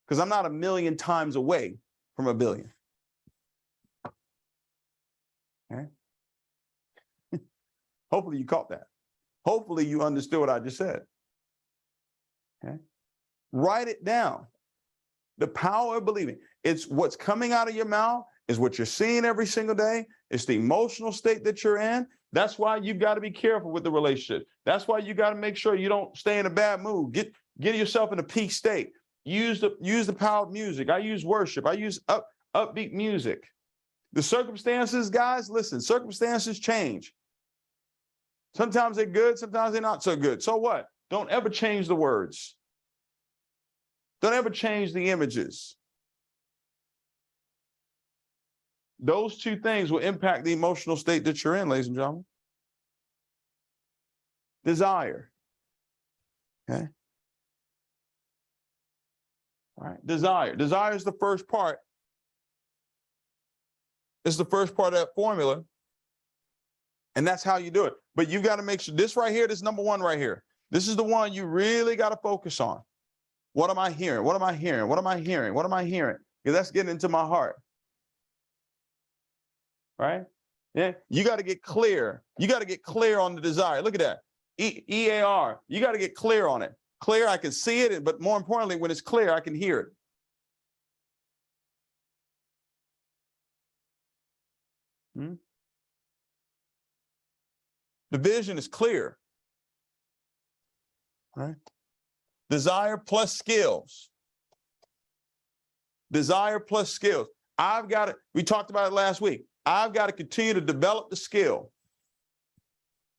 Because I'm not 1 million times away from $1 billion. Okay? Hopefully you caught that. Hopefully you understood what I just said. Okay? Write it down. The power of believing. It's what's coming out of your mouth, is what you're seeing every single day. It's the emotional state that you're in. That's why you've got to be careful with the relationship. That's why you got to make sure you don't stay in a bad mood. Get yourself in a peak state. Use the power of music. I use worship. I use upbeat music. The circumstances, guys, listen, circumstances change. Sometimes they're good, sometimes they're not so good. So what? Don't ever change the words. Don't ever change the images. Those two things will impact the emotional state that you're in, ladies and gentlemen. Desire. Okay? All right, desire. Desire is the first part. It's the first part of that formula. And that's how you do it. But you got to make sure this right here, this number one right here. This is the one you really got to focus on. What am I hearing? What am I hearing? What am I hearing? What am I hearing? Because that's getting into my heart. Right? Yeah. You got to get clear. You got to get clear on the desire. Look at that. EAR. You got to get clear on it. Clear, I can see it, but more importantly, when it's clear, I can hear it. The vision is clear. All right. Desire plus skills. Desire plus skills. I've got to, we talked about it last week. I've got to continue to develop the skill.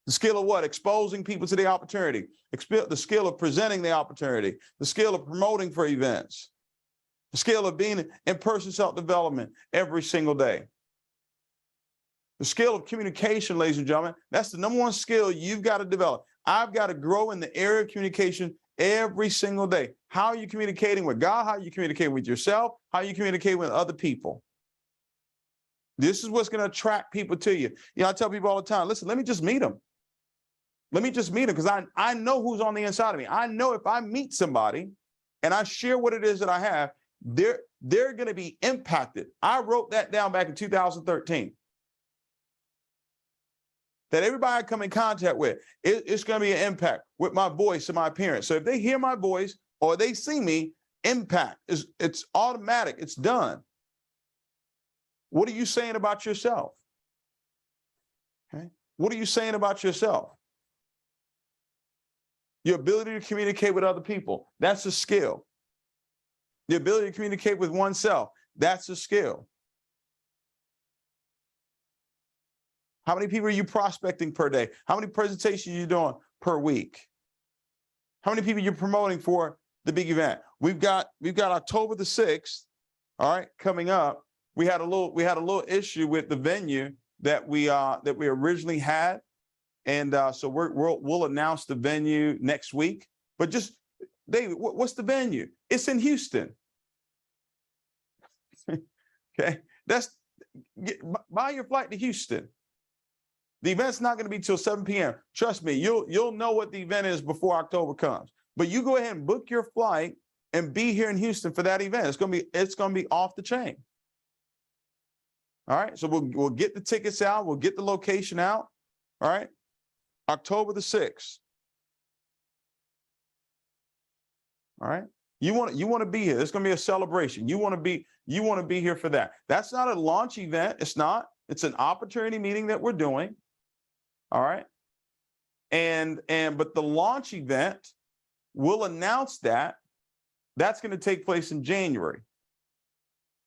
The skill of what? Exposing people to the opportunity. The skill of presenting the opportunity. The skill of promoting for events. The skill of being in-person self-development every single day. The skill of communication, ladies and gentlemen, that's the number one skill you've got to develop. I've got to grow in the area of communication every single day. How are you communicating with God? How are you communicating with yourself? How are you communicating with other people? This is what's going to attract people to you. You know, I tell people all the time, listen, let me just meet them. Let me just meet them, because I know who's on the inside of me. I know if I meet somebody and I share what it is that I have, they're going to be impacted. I wrote that down back in 2013. That everybody I come in contact with, it's going to be an impact with my voice and my appearance. So if they hear my voice or they see me, impact it's automatic. It's done. What are you saying about yourself? Okay. What are you saying about yourself? Your ability to communicate with other people, that's a skill. The ability to communicate with oneself, that's a skill. How many people are you prospecting per day? How many presentations are you doing per week? How many people are you promoting for the big event? We've got October the 6th, all right, coming up. We had a little issue with the venue that we originally had. And so we'll announce the venue next week. But just, David, what's the venue? It's in Houston. Okay, buy your flight to Houston. The event's not going to be till 7 p.m. Trust me, you'll know what the event is before October comes. But you go ahead and book your flight and be here in Houston for that event. It's going to be off the chain. All right, so we'll get the tickets out. We'll get the location out. All right. October the 6th. All right. You want to be here. It's going to be a celebration. You want to be here for that. That's not a launch event. It's not. It's an opportunity meeting that we're doing. All right. But the launch event, we'll announce that. That's going to take place in January.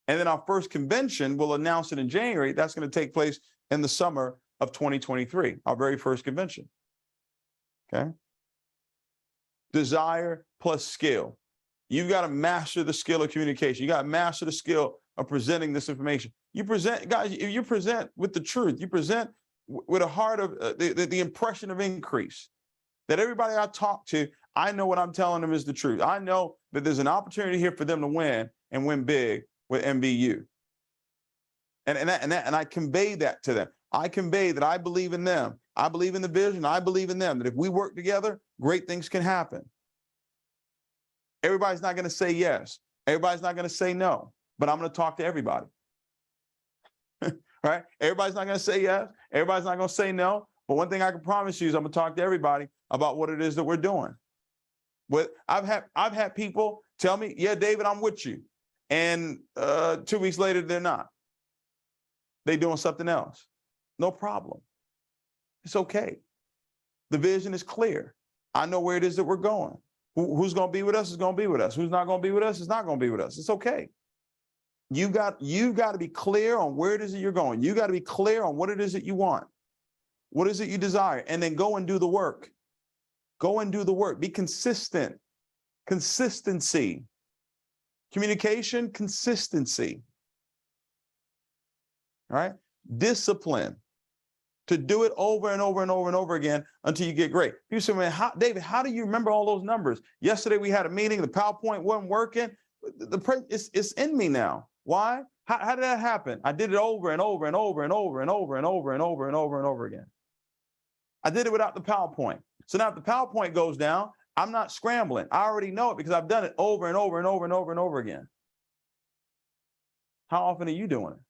And then our first convention, we'll announce it in January. That's going to take place in the summer of 2023, our very first convention. Okay. Desire plus skill. You've got to master the skill of communication. You got to master the skill of presenting this information. You present, guys, if you present with the truth, you present with a heart of the impression of increase. That everybody I talk to, I know what I'm telling them is the truth. I know that there's an opportunity here for them to win and win big with NVisionU. And I convey that to them. I convey that I believe in them. I believe in the vision. I believe in them, that if we work together, great things can happen. Everybody's not going to say yes. Everybody's not going to say no, but I'm going to talk to everybody. Right? Everybody's not going to say yes. Everybody's not going to say no. But one thing I can promise you is I'm going to talk to everybody about what it is that we're doing. But I've had people tell me, yeah, David, I'm with you. And 2 weeks later, they're not. They're doing something else. No problem. It's okay. The vision is clear. I know where it is that we're going. Who's going to be with us is going to be with us. Who's not going to be with us is not going to be with us. It's okay. You've got to be clear on where it is that you're going. You got to be clear on what it is that you want. What is it you desire? And then go and do the work. Go and do the work. Be consistent. Consistency. Communication, consistency. All right? Discipline. To do it over and over and over and over again until you get great. People say, man, David, how do you remember all those numbers? Yesterday we had a meeting, the PowerPoint wasn't working. It's in me now. Why? How did that happen? I did it over and over and over and over and over and over and over and over and over again. I did it without the PowerPoint. So now if the PowerPoint goes down, I'm not scrambling. I already know it because I've done it over and over and over and over and over again. How often are you doing it?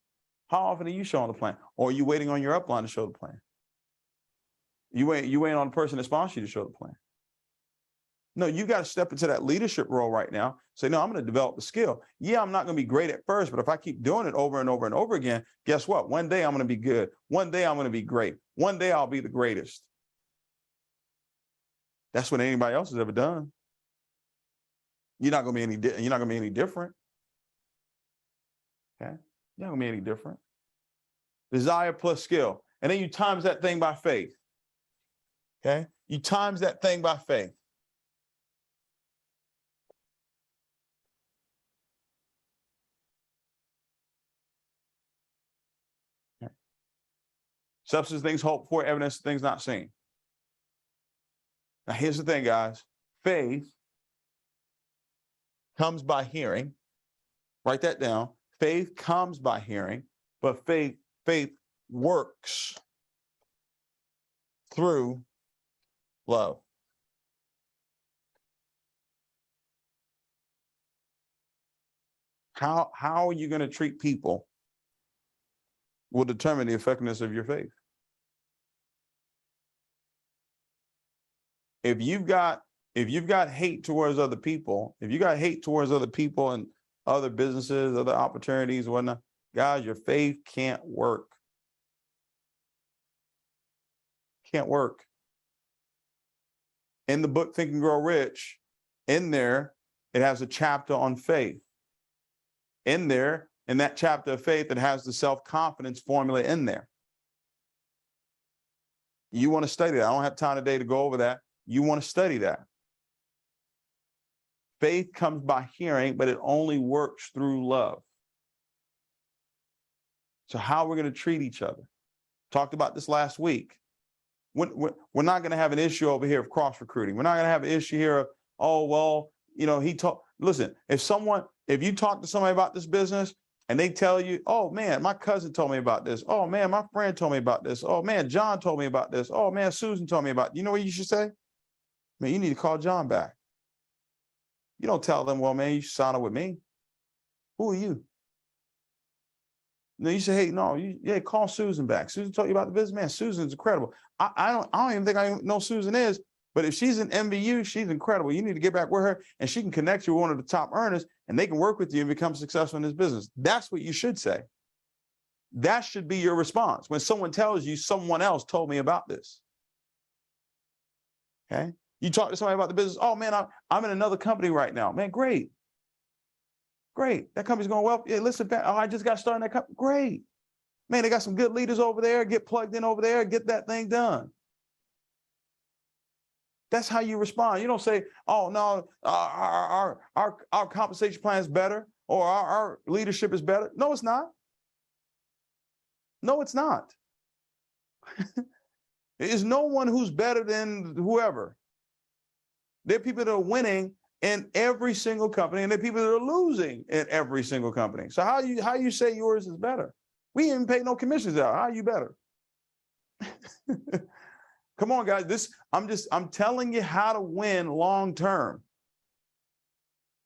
How often are you showing the plan? Or are you waiting on your upline to show the plan? You ain't on the person that sponsors you to show the plan. No, you got to step into that leadership role right now. Say, no, I'm going to develop the skill. Yeah, I'm not going to be great at first, but if I keep doing it over and over and over again, guess what? One day I'm going to be good. One day I'm going to be great. One day I'll be the greatest. That's what anybody else has ever done. You're not going to be any different. Okay? You're not going to be any different. Desire plus skill. And then you times that thing by faith. Okay? You times that thing by faith. Substance things hoped for, evidence things not seen. Now, here's the thing, guys. Faith comes by hearing. Write that down. Faith comes by hearing, but faith works through love. How are you going to treat people will determine the effectiveness of your faith. If you've got hate towards other people, and other businesses, other opportunities, whatnot, guys, your faith can't work. Can't work. In the book Think and Grow Rich, in there, it has a chapter on faith. In there, in that chapter of faith, it has the self-confidence formula in there. You want to study that. I don't have time today to go over that. You want to study that. Faith comes by hearing, but it only works through love. So how we're going to treat each other. Talked about this last week. We're not going to have an issue over here of cross-recruiting. We're not going to have an issue here of, oh, well, listen, if you talk to somebody about this business and they tell you, oh, man, my cousin told me about this. Oh, man, my friend told me about this. Oh, man, John told me about this. Oh, man, Susan told me about it. You know what you should say? Man, you need to call John back. You don't tell them, well, man, you should sign up with me. Who are you? No, you say, hey, call Susan back. Susan told you about the business, man. Susan's incredible. I don't even think I know Susan is, but if she's in NVisionU, she's incredible. You need to get back with her, and she can connect you with one of the top earners, and they can work with you and become successful in this business. That's what you should say. That should be your response when someone tells you someone else told me about this. Okay? You talk to somebody about the business. Oh, man, I'm in another company right now. Man, great. Great. That company's going well. Yeah, listen, I just got started in that company. Great. Man, they got some good leaders over there. Get plugged in over there. Get that thing done. That's how you respond. You don't say, oh, no, our compensation plan is better, or our leadership is better. No, it's not. No, it's not. There's no one who's better than whoever. There are people that are winning in every single company, and there are people that are losing in every single company. So how you say yours is better? We didn't pay no commissions out. How are you better? Come on, guys. I'm telling you how to win long term.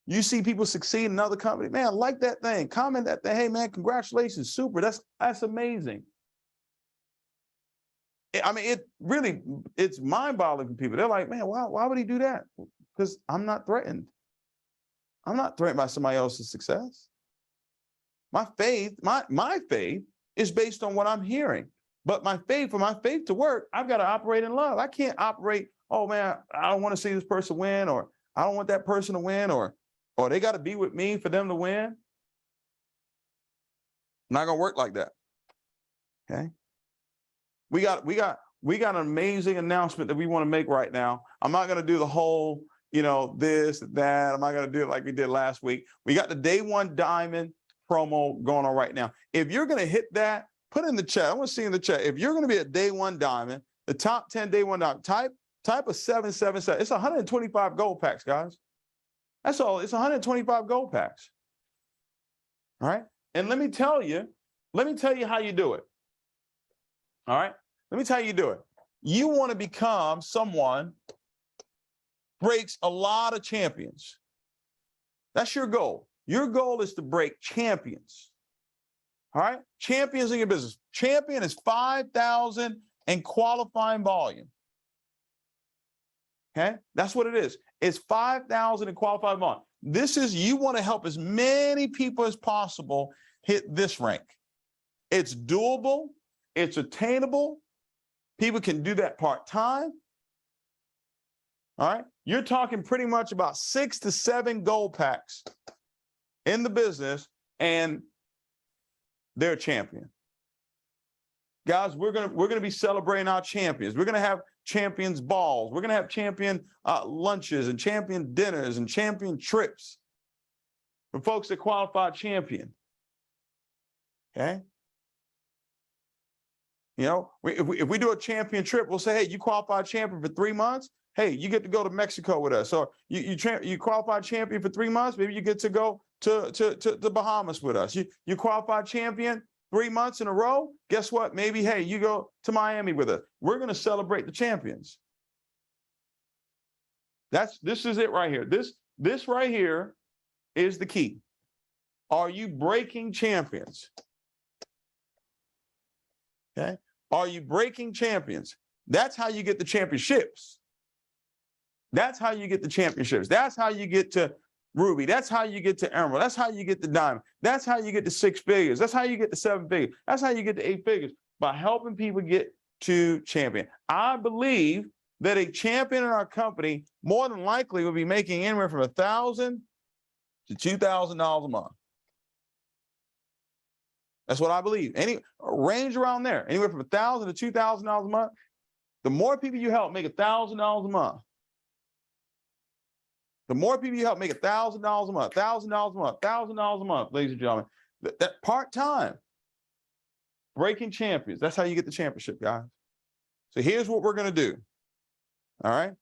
You see people succeed in another company, man, like that thing, comment that thing. Hey, man, congratulations, super. That's amazing. I mean, it's mind-boggling for people. They're like, man, why would he do that? Because I'm not threatened. I'm not threatened by somebody else's success. My faith is based on what I'm hearing. But for my faith to work, I've got to operate in love. I can't operate, oh, man, I don't want to see this person win, or I don't want that person to win, or they got to be with me for them to win. Not going to work like that. Okay? We got an amazing announcement that we want to make right now. I'm not going to do the whole, this, that. I'm not going to do it like we did last week. We got the Day One Diamond promo going on right now. If you're going to hit that, put in the chat. I want to see in the chat. If you're going to be a Day One Diamond, the top 10 Day One Diamond, type a 777. It's 125 gold packs, guys. That's all. It's 125 gold packs. All right. And let me tell you how you do it. All right. Let me tell you do it. You want to become someone breaks a lot of champions. That's your goal. Your goal is to break champions. All right. Champions in your business. Champion is 5,000 in qualifying volume. Okay, that's what it is. It's 5,000 in qualified bond. This is, you want to help as many people as possible hit this rank. It's doable. It's attainable. People can do that part-time. All right. You're talking pretty much about 6 to 7 gold packs in the business, and they're a champion. Guys, we're gonna be celebrating our champions. We're gonna have champions balls. We're gonna have champion lunches and champion dinners and champion trips for folks that qualify champion. Okay. You know, if we do a champion trip, we'll say, hey, you qualify champion for 3 months. Hey, you get to go to Mexico with us. Or you qualify champion for 3 months. Maybe you get to go to the Bahamas with us. You qualify champion 3 months in a row. Guess what? Maybe, hey, you go to Miami with us. We're going to celebrate the champions. This is it right here. This right here is the key. Are you breaking champions? Okay. Are you breaking champions? That's how you get the championships. That's how you get the championships. That's how you get to Ruby. That's how you get to Emerald. That's how you get to Diamond. That's how you get to 6 figures. That's how you get to 7 figures. That's how you get to 8 figures, by helping people get to champion. I believe that a champion in our company more than likely will be making anywhere from $1,000 to $2,000 a month. That's what I believe. Any range around there, anywhere from $1,000 to $2,000 a month. The more people you help make $1,000 a month, the more people you help make $1,000 a month, $1,000 a month, $1,000 a month, ladies and gentlemen. That part-time, breaking champions. That's how you get the championship, guys. So here's what we're going to do. All right.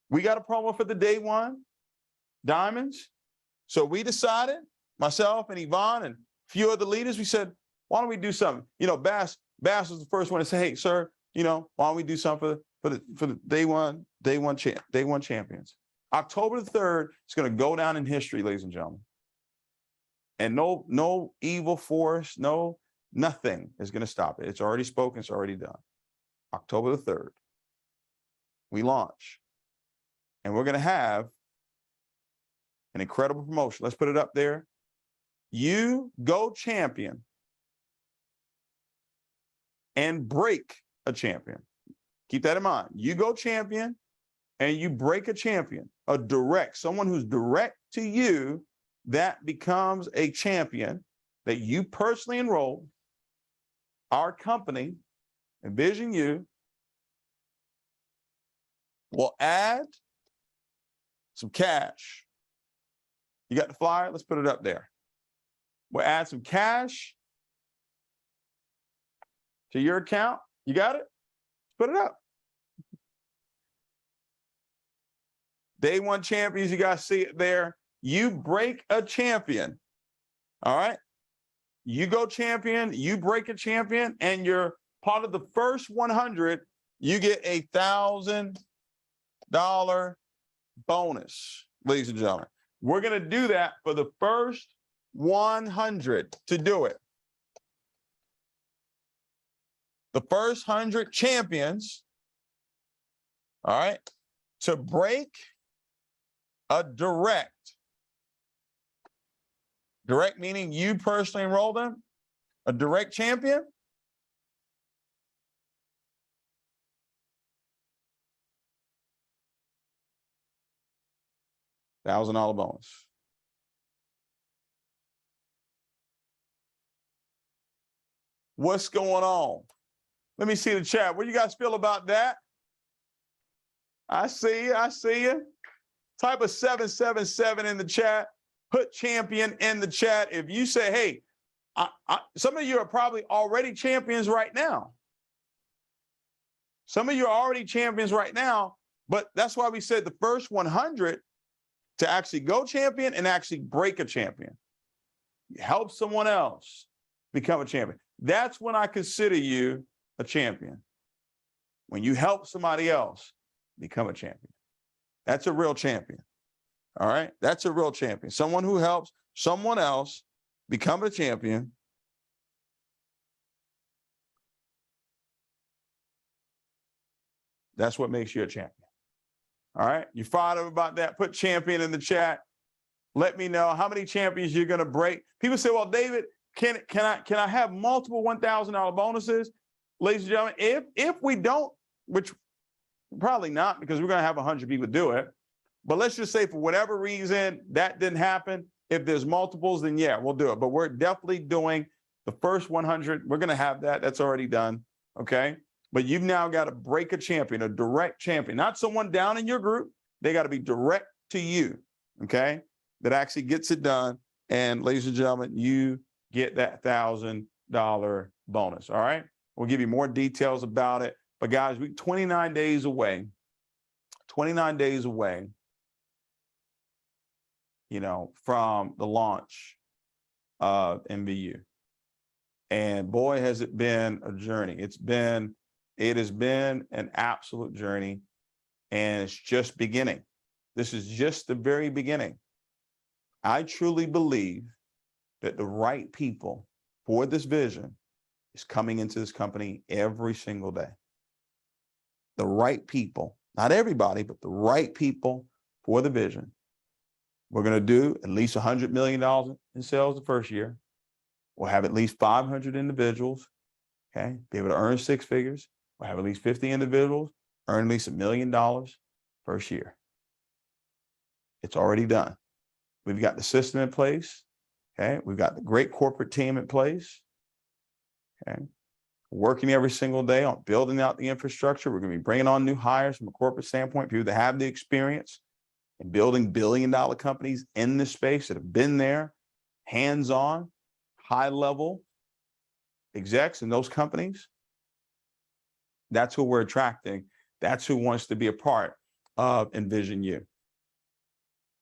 We got a promo for the day one diamonds. So we decided, myself and Yvonne and a few other leaders, we said, why don't we do something? You know, Bass was the first one to say, hey, sir, you know, why don't we do something for the day one champions? October the 3rd, it's going to go down in history, ladies and gentlemen. And no evil force, nothing is going to stop it. It's already spoken. It's already done. October the 3rd, we launch. And we're going to have an incredible promotion. Let's put it up there. You go champion and break a champion. Keep that in mind. You go champion and you break a champion, someone who's direct to you, that becomes a champion that you personally enroll. Our company, NVisionU, will add some cash. You got the flyer? Let's put it up there. We'll add some cash to your account. You got it? Put it up. Day one champions, you guys see it there. You break a champion. All right. You go champion, you break a champion, and you're part of the first 100, you get $1,000 bonus, ladies and gentlemen. We're going to do that for the first 100 to do it. The first 100 champions, all right, to break a direct meaning you personally enroll them, a direct champion, $1,000 bonus. What's going on? Let me see the chat. What do you guys feel about that? I see you. Type a 777 in the chat. Put champion in the chat. If you say, hey, some of you are probably already champions right now. Some of you are already champions right now, but that's why we said the first 100 to actually go champion and actually break a champion. Help someone else become a champion. That's when I consider you a champion. When you help somebody else become a champion. That's a real champion. All right? That's a real champion. Someone who helps someone else become a champion. That's what makes you a champion. All right. You fired up about that? Put champion in the chat. Let me know how many champions you're going to break. People say, well, David, can I have multiple $1,000 bonuses? Ladies and gentlemen, if we don't, which probably not, because we're going to have 100 people do it. But let's just say for whatever reason that didn't happen. If there's multiples, then yeah, we'll do it. But we're definitely doing the first 100. We're going to have that. That's already done. Okay. But you've now got to break a champion, a direct champion, not someone down in your group. They got to be direct to you. Okay. That actually gets it done. And ladies and gentlemen, you get that $1,000 bonus. All right. We'll give you more details about it. But guys, we're 29 days away. 29 days away, from the launch of NVisionU. And boy, has it been a journey. It has been an absolute journey, and it's just beginning. This is just the very beginning. I truly believe that the right people for this vision is coming into this company every single day. The right people, not everybody, but the right people for the vision. We're going to do at least $100 million in sales the first year. We'll have at least 500 individuals, okay, be able to earn 6 figures. We'll have at least 50 individuals earn at least $1 million first year. It's already done. We've got the system in place, okay? We've got the great corporate team in place, okay? Working every single day on building out the infrastructure. We're going to be bringing on new hires from a corporate standpoint, people that have the experience in building billion-dollar companies in this space that have been there, hands-on, high-level execs in those companies. That's who we're attracting. That's who wants to be a part of NVisionU.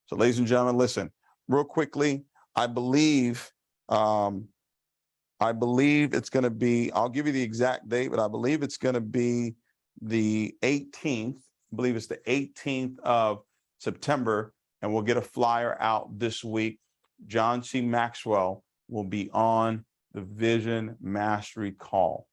So, ladies and gentlemen, listen, real quickly, I believe it's going to be, I'll give you the exact date, but I believe it's going to be the 18th. I believe it's the 18th of September, and we'll get a flyer out this week. John C. Maxwell will be on the Vision Mastery Call.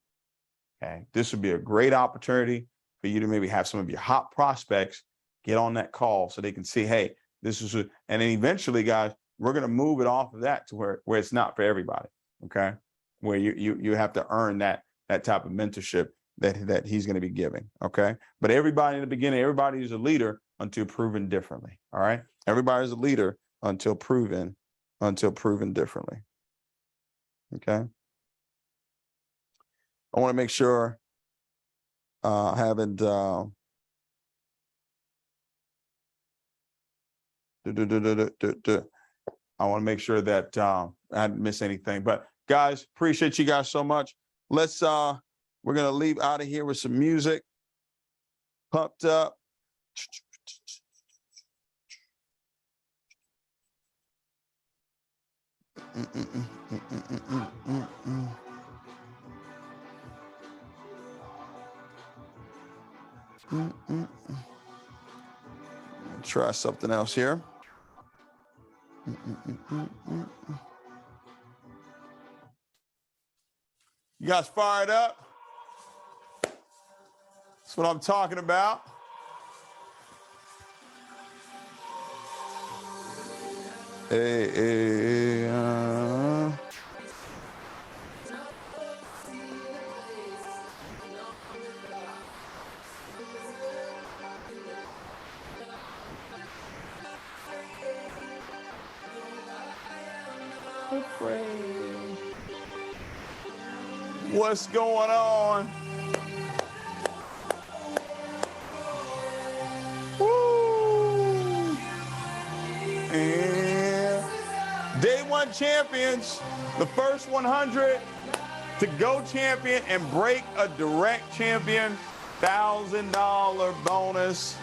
Okay, this would be a great opportunity for you to maybe have some of your hot prospects get on that call so they can see, hey, this is, and then eventually, guys, we're going to move it off of that to where it's not for everybody. Okay, where you have to earn that type of mentorship that he's going to be giving. Okay, but everybody in the beginning, everybody is a leader until proven differently. All right, everybody's a leader until proven differently. Okay. I want to make sure I haven't I want to make sure that I didn't miss anything. But guys, appreciate you guys so much. Let's we're gonna leave out of here with some music. Pumped up. Try something else here. You guys fired up? That's what I'm talking about. Hey, What's going on? Woo! And day one champions, the first 100 to go champion and break a direct champion, $1,000 bonus.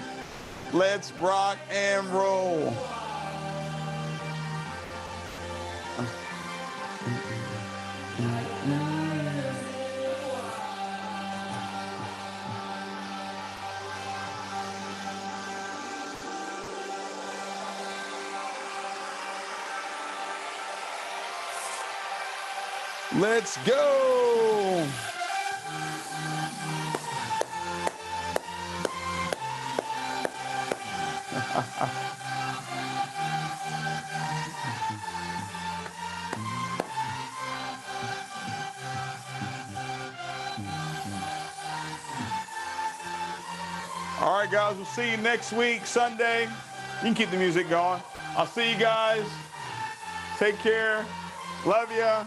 Let's rock and roll. Let's go. All right, guys, we'll see you next week, Sunday. You can keep the music going. I'll see you guys. Take care. Love ya.